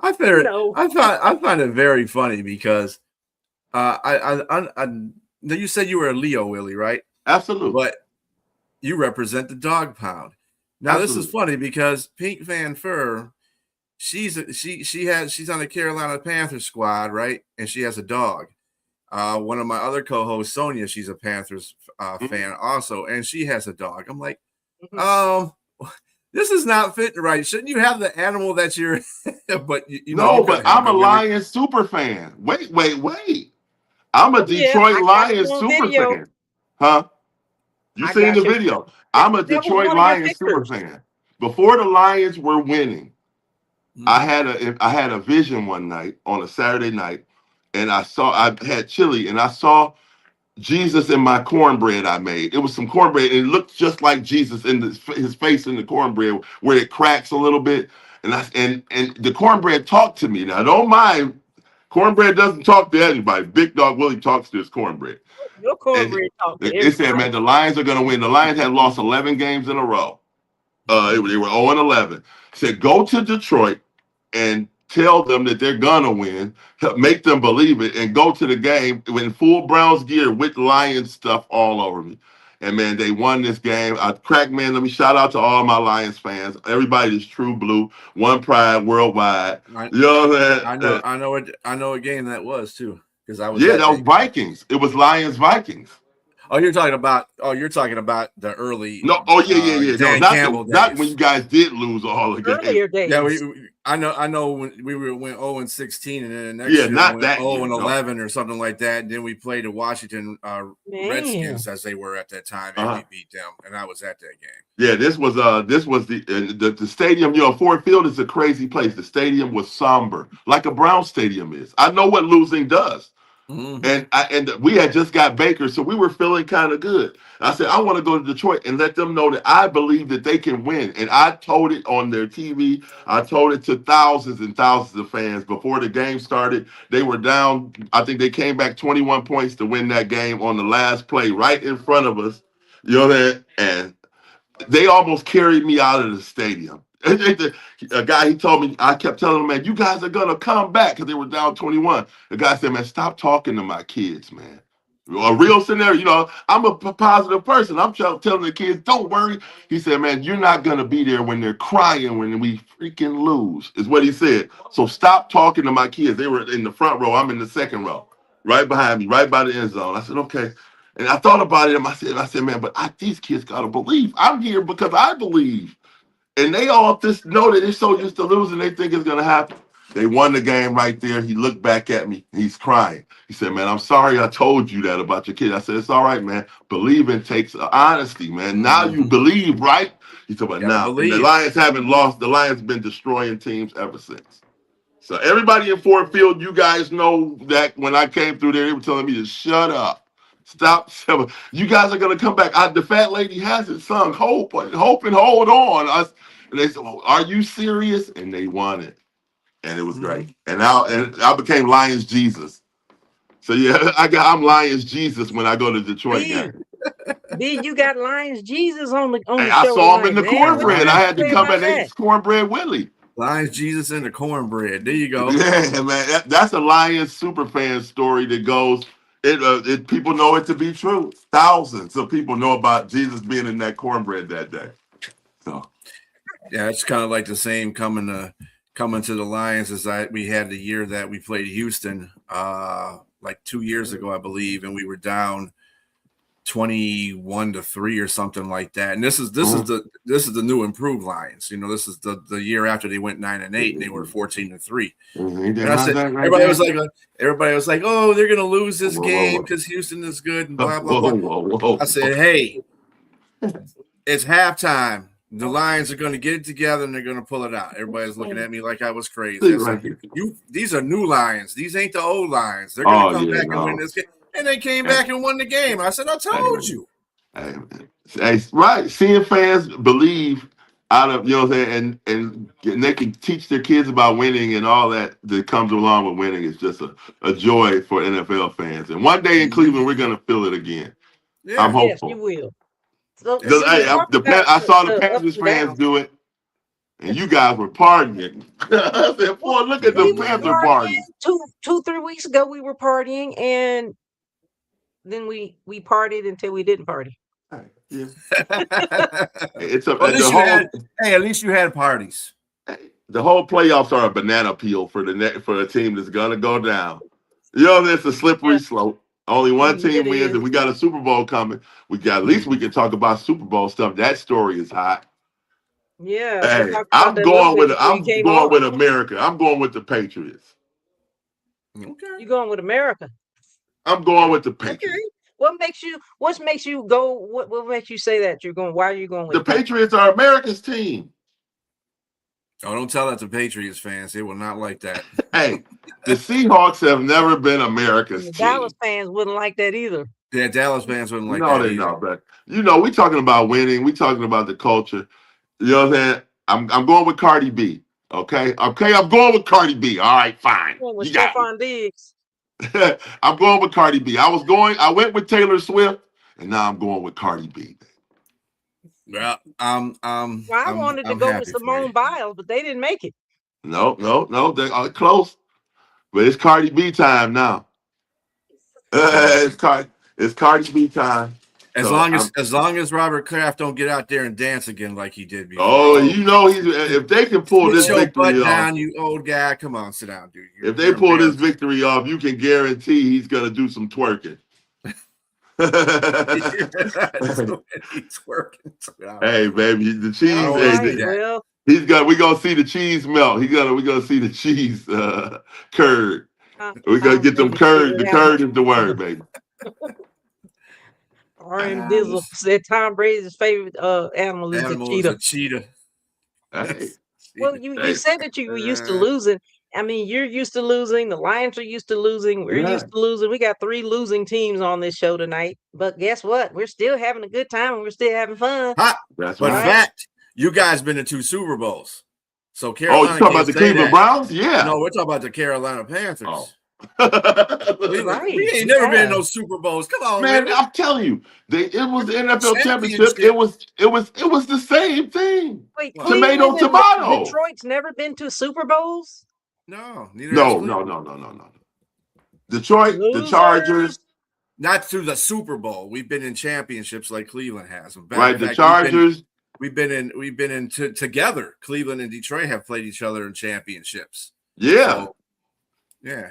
no. I find it very funny because I you said you were a Leo, Willie, right? Absolutely. But you represent the dog pound. Now this is Absolutely. funny because PINKFanFur, she's on the Carolina Panthers squad, right? And she has a dog. One of my other co-hosts, Sonia, she's a Panthers fan also, and she has a dog. I'm like, Mhm. this is not fitting right. Shouldn't you have the animal that you're? But you No, could but have I'm helped a it, Willie. Lions super fan. Wait. I'm a Oh yeah, Detroit I got you Lions on super video. fan. Huh? You I seen the got you. video. That, I'm a that was Detroit one of your Lions super pictures. fan. Before the Lions were winning, I Mm-hmm. had a vision one night on a Saturday night, and I had chili, and I saw Jesus in my cornbread I made. It was some cornbread, and it looked just like Jesus in his face in the cornbread, where it cracks a little bit. And the cornbread talked to me. Now, don't mind, cornbread doesn't talk to anybody. Big Dog Willie talks to his cornbread. Your And cornbread talk to it said, everybody. man, the Lions are going to win. The Lions had lost 11 games in a row. They were 0-11. Said, go to Detroit and tell them that they're gonna win, make them believe it, and go to the game in full Browns gear with Lions stuff all over me. And man, they won this game. Crack, man, let me shout out to all my Lions fans. Everybody is true blue, one pride worldwide. You know what I'm saying? I know a game that was too, because I was that was Vikings. It was Lions Vikings. Oh, you're talking about the early. No, yeah. Dan Campbell not when you guys did lose all the games. Earlier days. Yeah, I know when we went 0-16, and then the next year not we that went year, 0-11 or something like that. And then we played the Washington Redskins as they were at that time, and we beat them. And I was at that game. Yeah, this was the stadium. You know, Ford Field is a crazy place. The stadium was somber, like a Brown stadium is. I know what losing does. Mm-hmm. And we had just got Baker, so we were feeling kind of good. I said, I want to go to Detroit and let them know that I believe that they can win. And I told it on their TV. I told it to thousands and thousands of fans before the game started. They were down. I think they came back 21 points to win that game on the last play right in front of us. You know that? And they almost carried me out of the stadium. A guy, he told me, I kept telling him, man, you guys are going to come back because they were down 21. The guy said, man, stop talking to my kids, man. A real scenario, you know, I'm a positive person. I'm telling the kids, don't worry. He said, man, you're not going to be there when they're crying when we freaking lose, is what he said. So stop talking to my kids. They were in the front row. I'm in the second row, right behind me, right by the end zone. I said, okay. And I thought about it, and I said, man, but these kids got to believe. I'm here because I believe. And they all just know that they're so used to losing, they think it's going to happen. They won the game right there. He looked back at me. He's crying. He said, man, I'm sorry I told you that about your kid. I said, it's all right, man. Believing takes honesty, man. Now you believe, right? He said, but now the Lions haven't lost. The Lions have been destroying teams ever since. So everybody in Ford Field, you guys know that when I came through there, they were telling me to shut up. Stop. You guys are going to come back. The fat lady hasn't sung hope and hold on. And they said, well, are you serious? And they won it. And it was great. And I became Lions Jesus. So yeah, I'm Lions Jesus when I go to Detroit. Then you got Lions Jesus on the show. I saw him in the cornbread. I had to come back and eat cornbread Willie. Lions Jesus and the cornbread. There you go. Yeah, man. That's a Lions SuperFan story that goes. People know it to be true. Thousands of people know about Jesus being in that cornbread that day. So, yeah, it's kind of like the same coming to the Lions as we had the year that we played Houston, like 2 years ago, I believe, and we were down 21-3 or something like that. And this is the new improved Lions. You know, this is the year after they went 9-8 and they were 14-3. And I said, everybody was like, oh, they're gonna lose this game because Houston is good and blah blah blah. I said, hey, it's halftime. The Lions are going to get it together and they're going to pull it out. Everybody's looking at me like I was crazy. I said, these are new Lions. These ain't the old Lions. They're going to come back and win this game. And they came back and won the game. I said, I told you. Right. Seeing fans believe out of, you know what I'm saying, and they can teach their kids about winning and all that comes along with winning is just a joy for NFL fans. And one day in Cleveland, we're going to feel it again. Yeah. I'm hopeful. Yes, you will. So, I saw the Panthers fans do it, and you guys were partying. I said, boy, look at the Panther party. 2-3 weeks ago, we were partying, and then we partied until we didn't party. Yeah. At least you had parties. The whole playoffs are a banana peel for a team that's gonna go down. You know, it's a slippery slope. Only one team wins, and we got a Super Bowl coming. At least we can talk about Super Bowl stuff. That story is hot. Yeah. Hey, I'm going with America. I'm going with the Patriots. Okay. You going with America? I'm going with the Patriots. Okay. What makes you go? What makes you say that you're going? Why are you going with the Patriots? Are America's team. Oh, don't tell that to Patriots fans. They will not like that. Hey, the Seahawks have never been America's team. Dallas fans wouldn't like that either. Yeah, Dallas fans wouldn't like that. No, they don't. But we're talking about winning. We're talking about the culture. You know what I'm saying? I'm going with Cardi B. Okay, I'm going with Cardi B. All right, fine. With Stephon Diggs. I'm going with Cardi B. I went with Taylor Swift, and now I'm going with Cardi B. Well, I wanted to go with Simone Biles, but they didn't make it. No, they are close, but it's Cardi B time now. It's Cardi B time. As So long as Robert Kraft don't get out there and dance again like he did before. oh, you know if they can pull this Put your victory butt off, down, you old guy. Come on, sit down, dude. if they pull this victory off, you can guarantee he's gonna do some twerking. He's working. Hey, baby, the cheese. All Hey, right, well, we're gonna see the cheese melt. We're gonna see the cheese curd. We're gonna get them curd. The curd is the word, baby. R.M. Dizzle said Tom Brady's favorite animal is a cheetah. Hey. Well, you said that you were used to losing. I mean, you're used to losing. The Lions are used to losing. We're used to losing. We got 3 losing teams on this show tonight. But guess what? We're still having a good time and we're still having fun. That's but right. Fact, you guys been to 2 Super Bowls. So you Carolina. talking about the Cleveland Browns? Yeah. No, we're talking about the Carolina Panthers. Oh. we ain't never been in those Super Bowls. Come on, man. baby. I'm telling you, it was the NFL championship. It was the same thing. Wait, tomato. Detroit's never been to Super Bowls? No. No. Detroit, the Chargers. Not to the Super Bowl. We've been in championships like Cleveland has. Right, the Chargers. We've been in together. Cleveland and Detroit have played each other in championships. Yeah. So, yeah.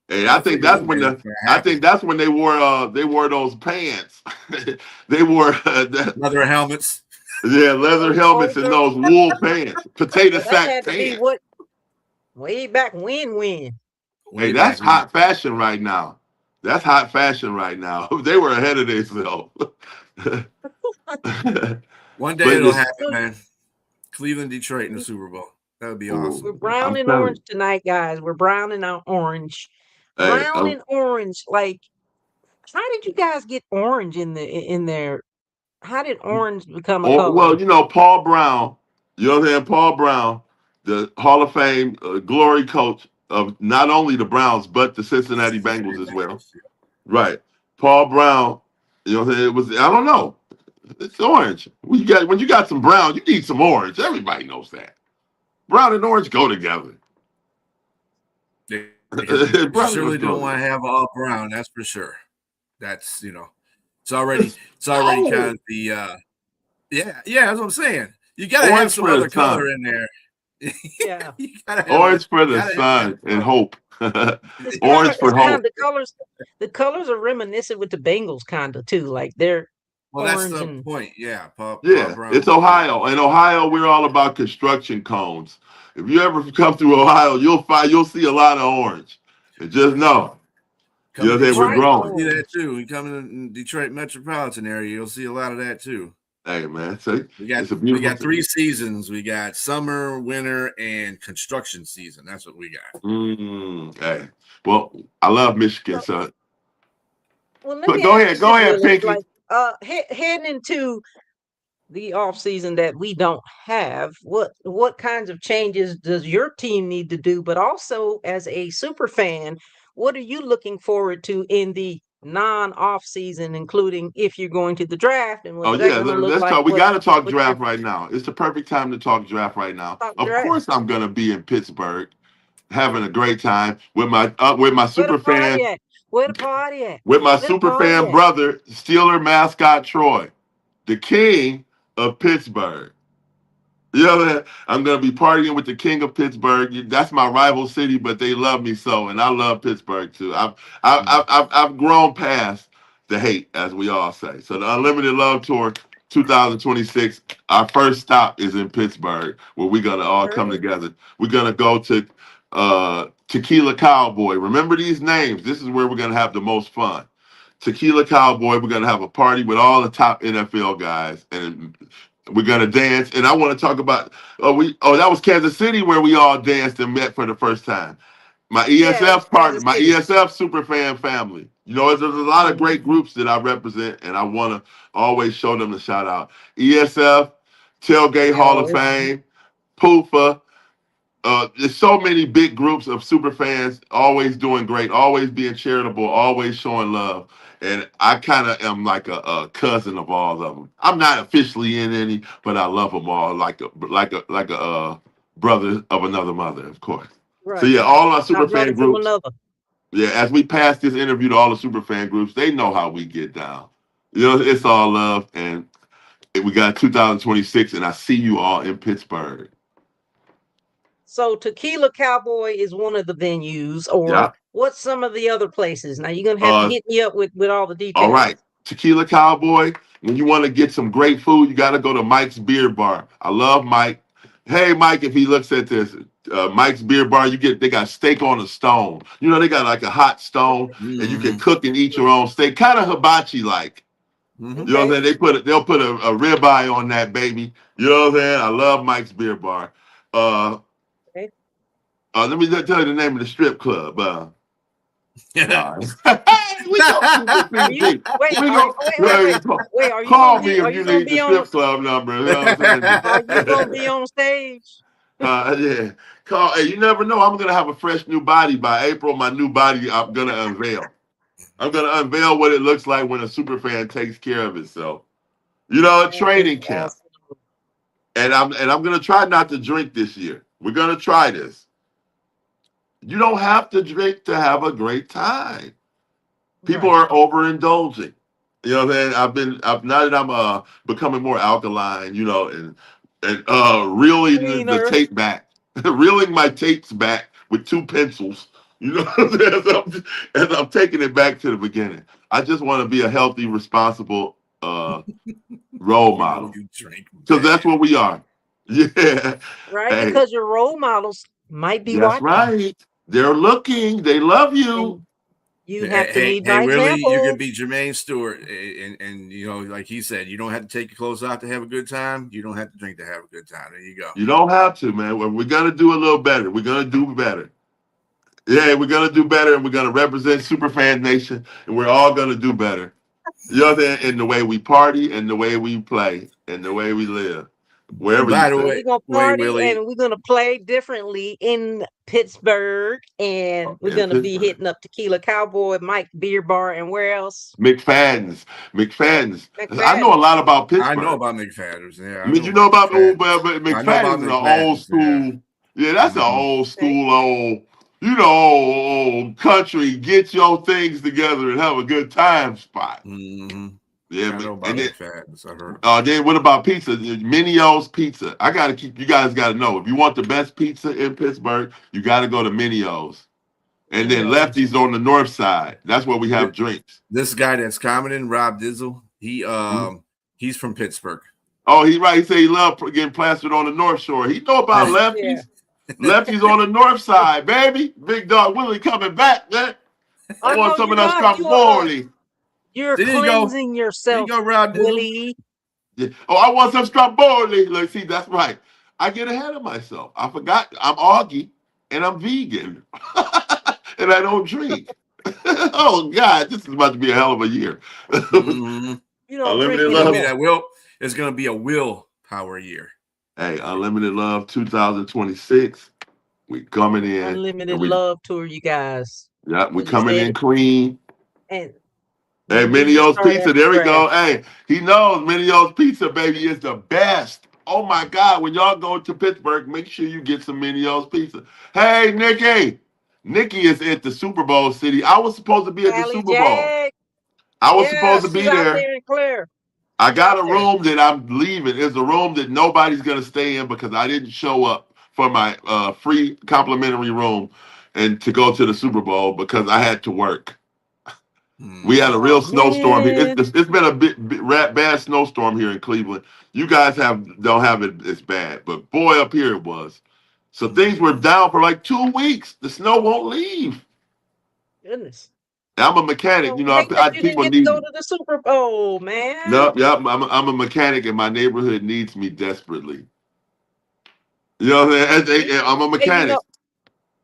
Hey, I think that's when they wore those pants. They wore leather helmets. Yeah, leather helmets and those wool pants. Potato sack pants. Way back when. Hey, that's hot fashion right now. That's hot fashion right now. They were ahead of themselves. One day it'll happen, man. Cleveland, Detroit in the Super Bowl. That would be awesome. We're brown and orange tonight, guys. We're brown and orange. Brown and orange. Like, how did you guys get orange in there? How did orange become a color? Well, Paul Brown. You know what I'm saying? Paul Brown, the Hall of Fame glory coach of not only the Browns but the Cincinnati Bengals as well. Right. Paul Brown. You know what I'm saying? It was. I don't know. It's orange. When you got some brown, you need some orange. Everybody knows that. Brown and orange go together. Surely don't want to have all brown. That's for sure. That's it's already kind of the yeah. That's what I'm saying. You gotta have some other color in there. Yeah, orange for the sun and hope. Orange for hope. The colors are reminiscent with the Bengals, kind of too. Like they're. Well, that's the point. Yeah. Paul Brown. It's Ohio. In Ohio, we're all about construction cones. If you ever come through Ohio, you'll see a lot of orange. And just know, we're growing. See that too. You come in the Detroit metropolitan area, you'll see a lot of that too. Hey man, so we got 3 seasons. We got summer, winter, and construction season. That's what we got. Hey, well, I love Michigan, son. Well, go ahead, Pinky. Heading into the off season that we don't have, what kinds of changes does your team need to do? But also, as a super fan, what are you looking forward to in the non-off season, including if you're going to the draft? And let's talk. We got to talk draft right now. It's the perfect time to talk draft right now. Of course, I'm going to be in Pittsburgh, having a great time with my super fan. Where the party at? With my super fan brother, Steeler mascot Troy, the king of Pittsburgh. I'm going to be partying with the king of Pittsburgh. That's my rival city, but they love me so, and I love Pittsburgh too. I've grown past the hate, as we all say. So the Unlimited Love Tour 2026, our first stop is in Pittsburgh, where we're going to all come together. We're going to go to Tequila Cowboy. Remember these names. This is where we're going to have the most fun. Tequila Cowboy. We're going to have a party with all the top NFL guys, and we're going to dance. And I want to talk about, that was Kansas City where we all danced and met for the first time. My ESF partner, my ESF SuperFan family. There's a lot of great groups that I represent, and I want to always show them a shout out. ESF, Tailgate Hall of Fame, PUFA. There's so many big groups of super fans always doing great, always being charitable, always showing love. And I kind of am like a cousin of all of them. I'm not officially in any, but I love them all like a brother of another mother, of course. Right. So yeah, all our super fan groups. Yeah, as we pass this interview to all the super fan groups, they know how we get down. You know, it's all love, and we got 2026, and I see you all in Pittsburgh. So Tequila Cowboy is one of the venues, or Yeah. what's some of the other places? Now you're gonna have to hit me up with all the details. All right. Tequila Cowboy. When you want to get some great food, you got to go to Mike's Beer Bar. I love Mike. Hey, Mike, if he looks at this, Mike's Beer Bar, they got steak on a stone. You know, they got like a hot stone, and you can cook and eat your own steak, kind of hibachi like. You know what I'm saying? They'll put a ribeye on that baby. You know what I'm saying? I love Mike's Beer Bar. Let me tell you the name of the strip club. Wait, Call me if you need the strip club number. You know what I'm saying? Are you gonna be on stage? Yeah. Hey, you never know. I'm gonna have a fresh new body by April. My new body, I'm gonna unveil. I'm gonna unveil what it looks like when a super fan takes care of itself. You know, a training camp. And I'm gonna try not to drink this year. We're gonna try this. You don't have to drink to have a great time. People are overindulging. You know what I'm saying? Now that I'm becoming more alkaline, you know, and reeling the tape back, reeling my tapes back with 2 pencils. You know what I'm saying? As I'm taking it back to the beginning. I just want to be a healthy, responsible role model. Because that's what we are. Yeah. Right, hey, because your role models might be watching. That's right. They're looking. They love you. And you have to lead by Willie, example. you can be Jermaine Stewart, and you know, like he said, you don't have to take your clothes off to have a good time. You don't have to drink to have a good time. There you go. You don't have to, man. We're gonna do a little better. We're gonna do better. Yeah, we're gonna do better, and we're gonna represent SuperFan Nation, and we're all gonna do better. You know what I'm saying? In the way we party, and the way we play, and the way we live. Wherever By you the we're gonna party, Willie, and we're gonna play differently in Pittsburgh, and we're gonna be hitting up Tequila Cowboy, Mike Beer Bar, and where else? McFadden's. I know a lot about Pittsburgh. I know about McFadden's. Yeah, I mean, you know about McFadden's is an old school. Yeah, that's an old school, old country. Get your things together and have a good time spot. Yeah, I know about McFadden's. I heard. Then what about pizza? Minio's Pizza. You guys got to know, if you want the best pizza in Pittsburgh, you got to go to Minio's. And then Lefty's on the north side. That's where we have drinks. This guy that's commenting, Rob Dizzle, he's from Pittsburgh. Oh, he said he loved getting plastered on the North Shore. He know about Lefty's. Lefty's on the north side, baby. Big dog Willie coming back, man. I want some of that stromboli. You're cleansing yourself, Willie. Yeah. Oh, I want some stromboli. Look, see, that's right. I get ahead of myself. I forgot I'm Augie and I'm vegan. And I don't drink. Oh, God, this is about to be a hell of a year. You don't drink. It's going to be a willpower year. Hey, Unlimited Love 2026. We coming in. Unlimited Love Tour, you guys. Yeah, we coming in clean. And hey, Minio's Pizza. There we go. Hey, he knows Minio's Pizza, baby, is the best. Oh, my God. When y'all go to Pittsburgh, make sure you get some Minio's Pizza. Hey, Nikki. Nikki is at the Super Bowl city. I was supposed to be at the Super Bowl. I was supposed to be there. I got a room that I'm leaving. It's a room that nobody's going to stay in because I didn't show up for my free complimentary room and to go to the Super Bowl because I had to work. We had a real snowstorm here. It's been a bad snowstorm here in Cleveland. You guys don't have it as bad, but boy, up here it was. So things were down for like 2 weeks. The snow won't leave. Goodness. I'm a mechanic, you know. People need to go to the Super Bowl, man. No, I'm a mechanic, and my neighborhood needs me desperately. You know what I'm saying? I'm a mechanic.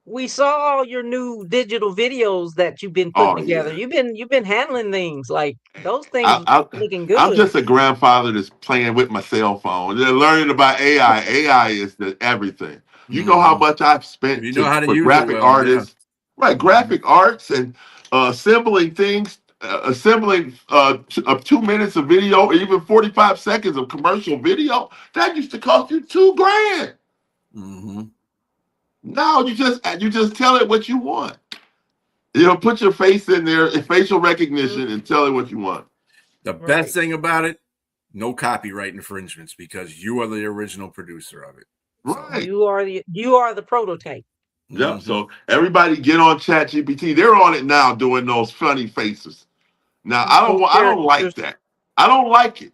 We saw all your new digital videos that you've been putting together. Yeah. You've been handling things like those things looking good. I'm just a grandfather that's playing with my cell phone. They're learning about AI. AI is everything. You know how much I've spent for graphic artists, right? Graphic arts and assembling things, assembling 2 minutes of video, or even 45 seconds of commercial video. That used to cost you $2,000. Now you just tell it what you want. You know, put your face in there, facial recognition, and tell it what you want. The Right. best thing about it, no copyright infringements because you are the original producer of it. Right. You are the prototype. Yep. So everybody get on ChatGPT. They're on it now doing those funny faces. Now I don't like that. I don't like it.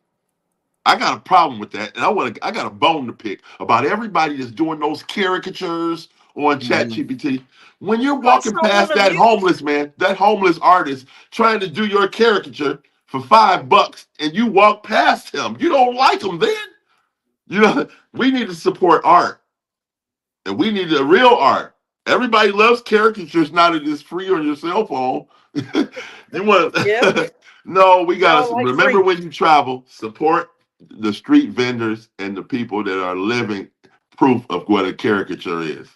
I got a problem with that, and I got a bone to pick about everybody that's doing those caricatures on ChatGPT. When you're walking past that homeless man, that homeless artist trying to do your caricature for $5, and you walk past him, you don't like him then. You know, we need to support art, and we need the real art. Everybody loves caricatures now that it's free on your cell phone. You want No, we gotta remember when you travel, support the street vendors and the people that are living proof of what a caricature is.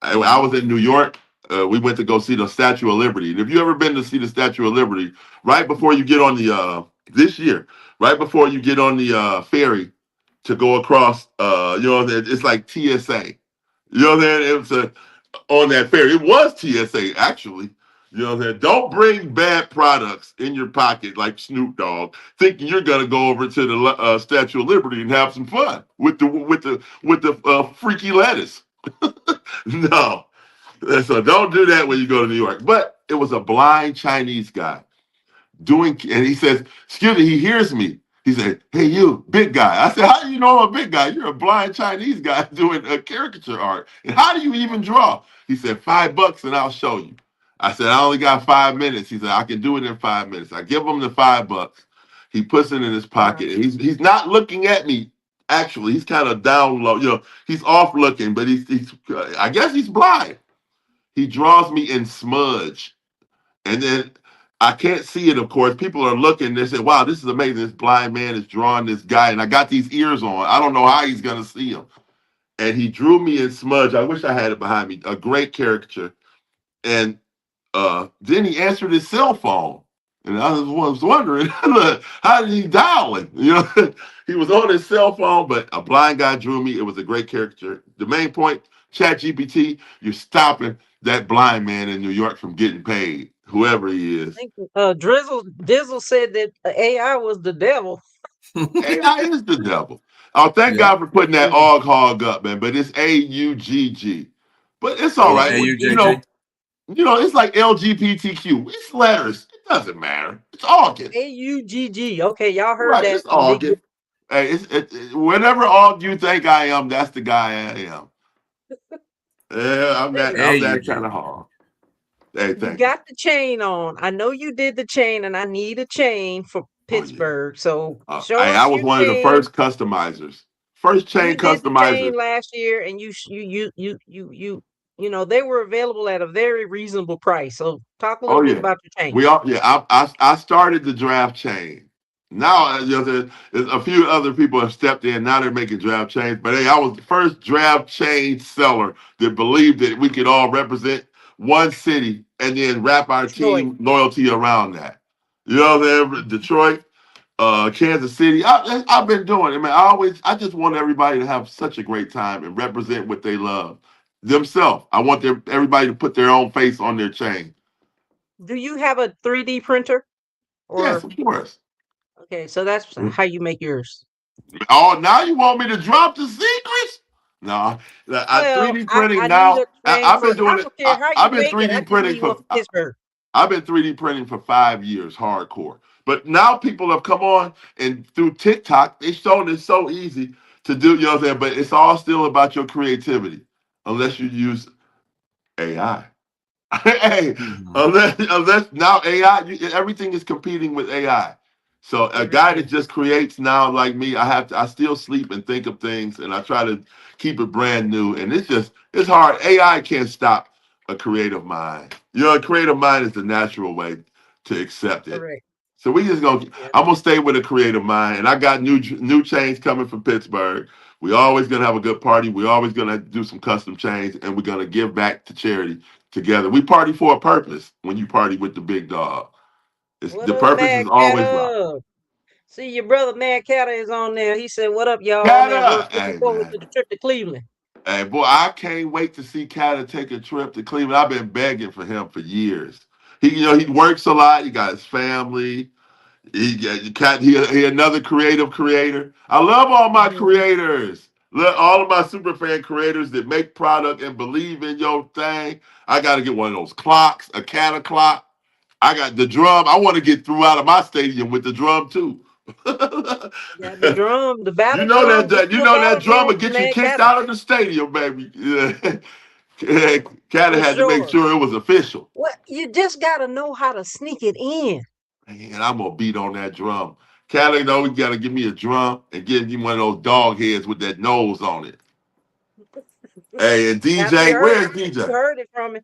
I was in New York. We went to go see the Statue of Liberty. And if you ever been to see the Statue of Liberty, right before you get on the this year, right before you get on the ferry to go across, it's like TSA. You know what I'm saying? It was on that ferry. It was TSA actually. You know what I'm saying? Don't bring bad products in your pocket like Snoop Dogg, thinking you're gonna go over to the Statue of Liberty and have some fun with the freaky lettuce. No, so don't do that when you go to New York. But it was a blind Chinese guy and he says, "Excuse me," he hears me. He said, "Hey, you, big guy." I said, "How do you know I'm a big guy? You're a blind Chinese guy doing a caricature art. And how do you even draw?" He said, $5 and I'll show you. I said, "I only got 5 minutes." He said, "I can do it in 5 minutes." I give him the $5. He puts it in his pocket. And he's not looking at me. Actually, he's kind of down low. You know, he's off looking, but he's I guess he's blind. He draws me in smudge. And then I can't see it, of course. People are looking. They say, "Wow, this is amazing. This blind man is drawing this guy." And I got these ears on. I don't know how he's going to see him. And he drew me in smudge. I wish I had it behind me. A great caricature. And then he answered his cell phone. And I was wondering, how did he dial it? You know, he was on his cell phone, but a blind guy drew me. It was a great caricature. The main point, ChatGPT, you're stopping that blind man in New York from getting paid, whoever he is. I think Dizzle said that AI was the devil. AI is the devil. Oh, thank God for putting that AUG hog up, man. But it's AUGG. But it's all right. You know, it's like LGBTQ. It's letters. It doesn't matter. It's August. AUGG. Okay, y'all heard that. It's August. Hey, whatever AUG you think I am, that's the guy I am. Yeah, I'm that kind of hard. Hey, you got the chain on. I know you did the chain, and I need a chain for Pittsburgh. So show us I was one of the first customizers. First chain customizers. Did the chain last year, and you know, they were available at a very reasonable price. So talk a little bit about your chain. I started the draft chain. Now there's a few other people have stepped in. Now they're making draft chains. But hey, I was the first draft chain seller that believed that we could all represent one city and then wrap our team loyalty around that. You know what I'm saying? Detroit, Kansas City. I've been doing it, man. I just want everybody to have such a great time and represent what they love themselves. I want everybody to put their own face on their chain. Do you have a 3D printer? Yes, of course. Okay, so that's how you make yours. Oh, now you want me to drop the secrets? No, 3D printing now. I've been doing it. I've been 3D printing for Pittsburgh. I've been 3D printing for 5 years, hardcore. But now people have come on and through TikTok, they've shown it's so easy to do. You know what I'm saying? But it's all still about your creativity, unless you use AI. Hey, unless now AI, everything is competing with AI. So a guy that just creates now, like me, I still sleep and think of things, and I try to keep it brand new. And it's hard. AI can't stop a creative mind. You know, a creative mind is the natural way to accept it. Correct. So I'm gonna stay with a creative mind, and I got new chains coming from Pittsburgh. We always gonna have a good party. We always gonna do some custom chains, and we're gonna give back to charity together. We party for a purpose. When you party with the big dog, the purpose is always love. See, your brother Mad Catter is on there. He said, "What up, y'all?" Looking forward to the trip to Cleveland. Hey, boy, I can't wait to see Catter take a trip to Cleveland. I've been begging for him for years. He works a lot. He got his family. He another creative creator. I love all my creators. Look, all of my SuperFan creators that make product and believe in your thing. I got to get one of those clocks, a cat clock. I got the drum. I want to get through out of my stadium with the drum too. Got the drum, the You battle know drum. that Get you you a know that battle drum drum will from get you Mad kicked Catter. out of the stadium, baby. Cat For had to make sure. sure it was official. Well, you just gotta know how to sneak it in. And I'm gonna beat on that drum. Cali, though, you gotta give me a drum and give me one of those dog heads with that nose on it. Hey, and DJ, where's You DJ? heard it from me.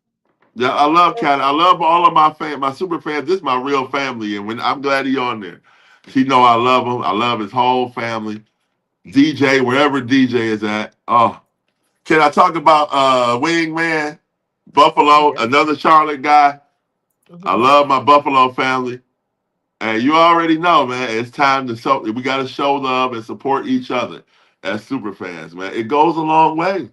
Yeah, I love Cali. I love all of my super fans. This is my real family, and when I'm glad he on there. He know I love him. I love his whole family. DJ, wherever DJ is at. Oh, can I talk about Wingman, Buffalo, Yeah. another Charlotte guy? I love my Buffalo family. And you already know, man, it's time to show. We got to show love and support each other as super fans, man. It goes a long way.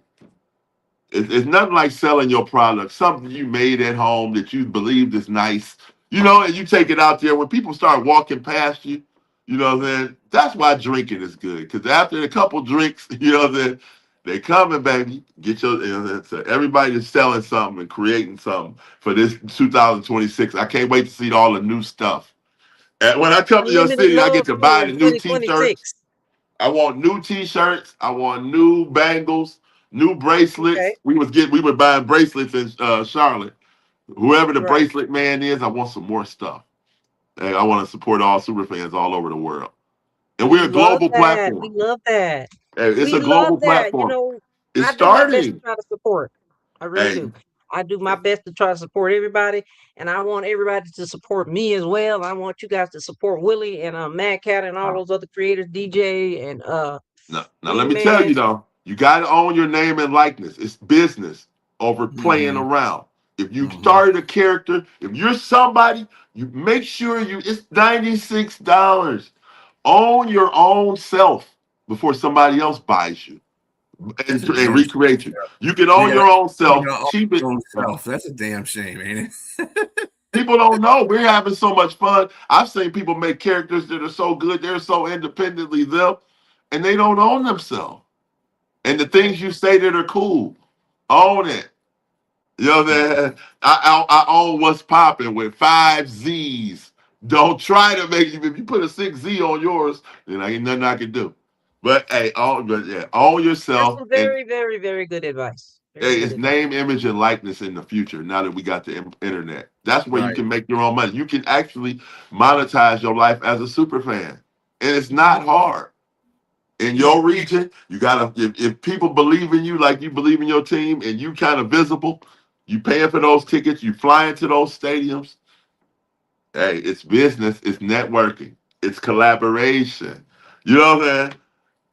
It's nothing like selling your product, something you made at home that you believed is nice, and you take it out there. When people start walking past you, then that's why drinking is good. Because after a couple drinks, then they coming, baby. Get your, so everybody is selling something and creating something for this 2026. I can't wait to see all the new stuff. And when I come to your Unlimited city, I get love to tour buy in the new T-shirts. 2026. I want new T-shirts. I want new bangles, new bracelets. Okay. We were buying bracelets in Charlotte. Whoever the Right. bracelet man is, I want some more stuff. And I want to support all super fans all over the world. And we're We a love global that. We platform. love that. Hey, it's We a love global that. platform. It's I do my best to starting. try to support. I really Hey, do. I do my best to try to support everybody, and I want everybody to support me as well. I want you guys to support Willie and Mad Cat and all those other creators, DJ and now let me tell Wingman. you though, you got to own your name and likeness. It's business over playing around. If you started a character, if you're somebody, you make sure it's $96. Own your own self before somebody else buys you That's and, a and damn shame. recreate you. You can own Yeah, your own self, your keep it. own self. That's a damn shame, ain't it? People don't know. We're having so much fun. I've seen people make characters that are so good, they're so independently them, and they don't own themselves. And the things you say that are cool, own it. You know that I own what's popping with 5 Z's. Don't try to make if you put a 6Z on yours, then ain't nothing I can do. But hey, own That's yourself some and very, very, very good advice. Very hey, good it's advice. name, image, and likeness in the future. Now that we got the internet, that's where you Right. can make your own money. You can actually monetize your life as a super fan, and it's not hard. In your region, you gotta if people believe in you like you believe in your team, and you kind of visible, you paying for those tickets, you flying to those stadiums. Hey, it's business, it's networking, it's collaboration. You know what I'm saying?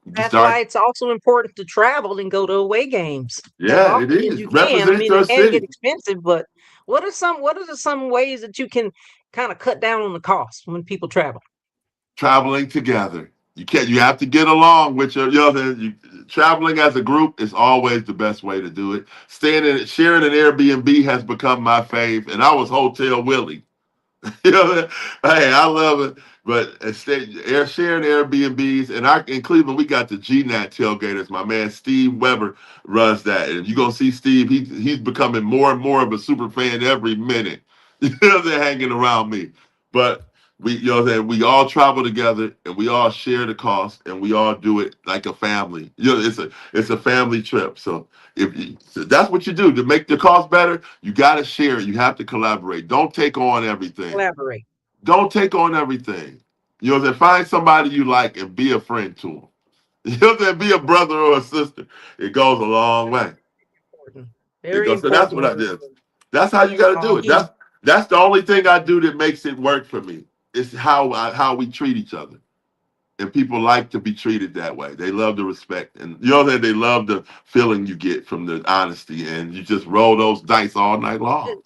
You That's why start, it's also important to travel and go to away games as yeah, it often as is. you can. I Represent mean, your it can get city. expensive, but what are some ways that you can kind of cut down on the cost when people travel? Traveling together. You have to get along with traveling as a group is always the best way to do it. Sharing an Airbnb has become my fave, and I was Hotel Willie. Hey, I love it. But sharing Airbnbs, and in Cleveland, we got the GNAT tailgaters. My man Steve Weber runs that, and you're gonna see Steve. He's becoming more and more of a super fan every minute. They're hanging around me, but we all travel together, and we all share the cost, and we all do it like a family. It's a family trip. So so that's what you do to make the cost better. You got to share it. You have to collaborate. Don't take on everything. Collaborate. Don't take on everything. Find somebody you like and be a friend to them. Be a brother or a sister. It goes a long way. Important. It Very goes. So that's what I important. did. That's how you got to do it. He That's the only thing I do that makes it work for me. It's how we treat each other. And people like to be treated that way. They love the respect, and they love the feeling you get from the honesty, and you just roll those dice all night long.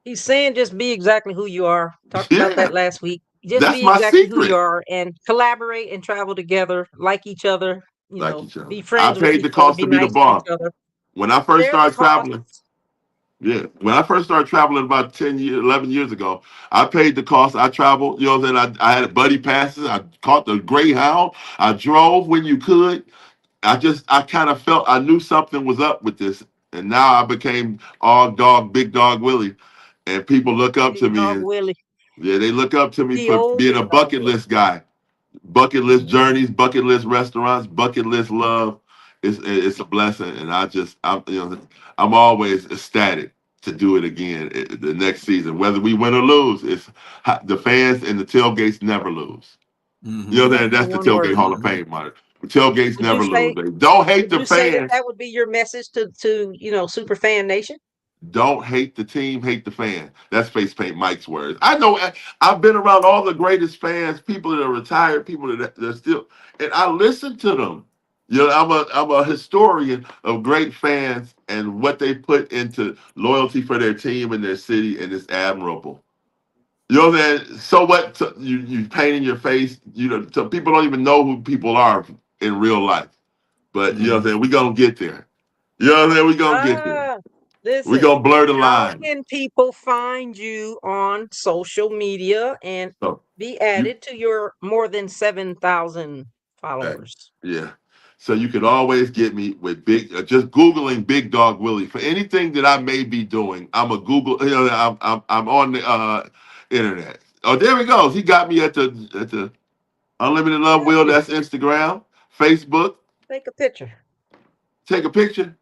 he's saying just be exactly who you are. Talked about Yeah, that last week. Just that's be my exactly who you secret. are and collaborate and travel together, like each other, Like each be other. I friends with paid each the other, cost be to be the nice to each boss. other. When I first There's started traveling, costs. Yeah. When I first started traveling about 10 years, 11 years ago, I paid the cost. I traveled, you know what I'm saying? I had buddy passes. I caught the Greyhound. I drove when you could. I kind of felt I knew something was up with this. And now I became all dog, big dog Willie. And people look up to Big me dog and Willie. yeah, they look up to me The for old being big a dog bucket Willie. list guy. Bucket list Mhm. journeys, bucket list restaurants, bucket list love. It's a blessing, and I'm always ecstatic to do it again the next season, whether we win or lose. It's the fans and the tailgates never lose. You know that That's the that's the one tailgate word. Hall of Fame, Mark. The tailgates Would you never lose. say? Baby. Don't hate Would the you say that fans. that would be your message to Super Fan Nation? Don't hate the team, hate the fan. That's Face Paint Mike's words. I know. I've been around all the greatest fans, people that are retired, people that are still, and I listen to them. You know, I'm a historian of great fans and what they put into loyalty for their team and their city, and it's admirable. You know what I'm saying? So what? You paint in your face. You know, so people don't even know who people are in real life. But you know what I'm saying? We gonna get there. You know what I'm saying? We gonna get there. Ah, We listen. gonna blur the How line. can people find you on social media and So be you, added to your more than 7,000 hey, followers? yeah. So you can always get me with just Googling Big Dog Willie for anything that I may be doing. I'm a Google. You know, I'm on the internet. Oh, there he goes. He got me at the Unlimited Love Wheel. That's Instagram, Facebook. Take a picture. Take a picture.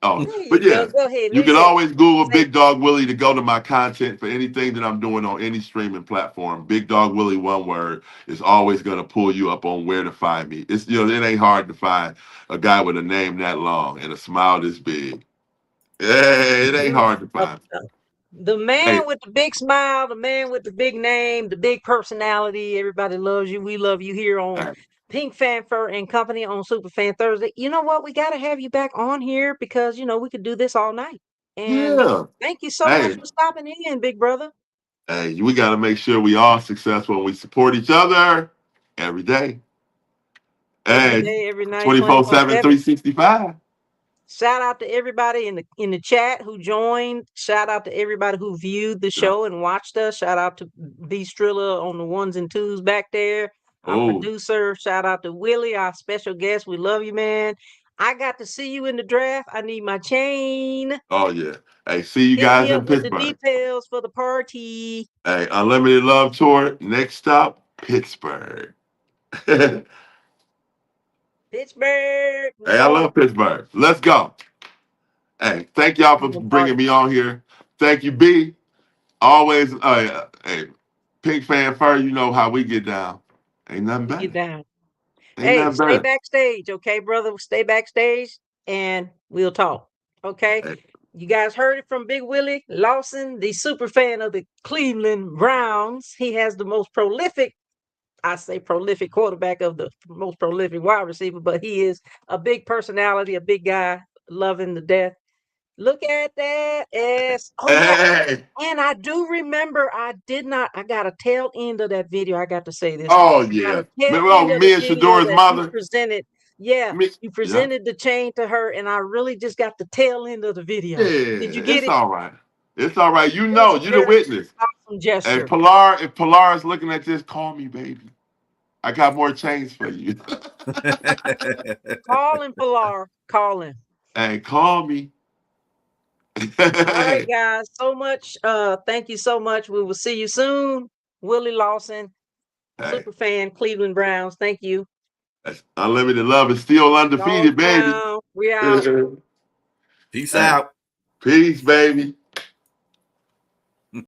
Oh, There but you go. yeah, Go ahead. you can Listen. always Google Say, Big Dog Willie to go to my content for anything that I'm doing on any streaming platform. Big Dog Willie, one word, is always going to pull you up on where to find me. It's it ain't hard to find a guy with a name that long and a smile this big. Hey, it ain't you, hard to uh, find. uh, the Hey, man with the big smile, the man with the big name, the big personality. Everybody loves you. We love you here on hey, PINKFanFur and Company on SuperFan Thursday. You know what? We got to have you back on here because, we could do this all night. And yeah. thank you so much Hey, for stopping in, big brother. hey, we got to make sure we all successful and we support each other every day. Every Hey, day, every night, 24/7, 24/7. 365. Shout out to everybody in the chat who joined. Shout out to everybody who viewed the Yeah. show and watched us. Shout out to B Trilla on the ones and twos back there. Our Oh, producer. Shout out to Willie, our special guest. We love you, man. I got to see you in the draft. I need my chain. oh yeah. Hey, see you Hit guys me in up with the Pittsburgh. details for the party. Hey, Unlimited Love Tour. Next stop, Pittsburgh. Hey, Pittsburgh, New I York. love Pittsburgh. Let's go. Hey, thank y'all for We gonna party. bringing me on here. Thank you, B. Always, hey, Pink Fan Fur, you know how we get down. Ain't nothing We get better. down. Ain't Hey, nothing stay better. backstage, okay, brother? Stay backstage and we'll talk. Okay. Hey, You guys heard it from Big Willie Lawson, the super fan of the Cleveland Browns. He has the most prolific, I say prolific quarterback of the most prolific wide receiver, but he is a big personality, a big guy, loving to death. Look at that. Yes. Oh, yeah. hey. And I do remember I got a tail end of that video. I got to say this. Oh I got yeah. a tail end Oh, of the me and video Shador's that you mother. presented. Yeah, Me, you yeah. presented the chain to her, and I really just got the tail end of the Yeah, video. Did you get it's it? all right. It's all right. You It was know, a you're the very witness. awesome Hey, gesture. Pilar, if Pilar is looking at this, call me, baby. I got more chains for you. Call him, Pilar. Call him. Hey, call me. All right, Hey, guys. So much. Thank you so much. We will see you soon. Willie Lawson, hey, super fan, Cleveland Browns. Thank you. Unlimited Love is still Dog undefeated, baby. pound. We out. Peace Hey, out. peace, baby.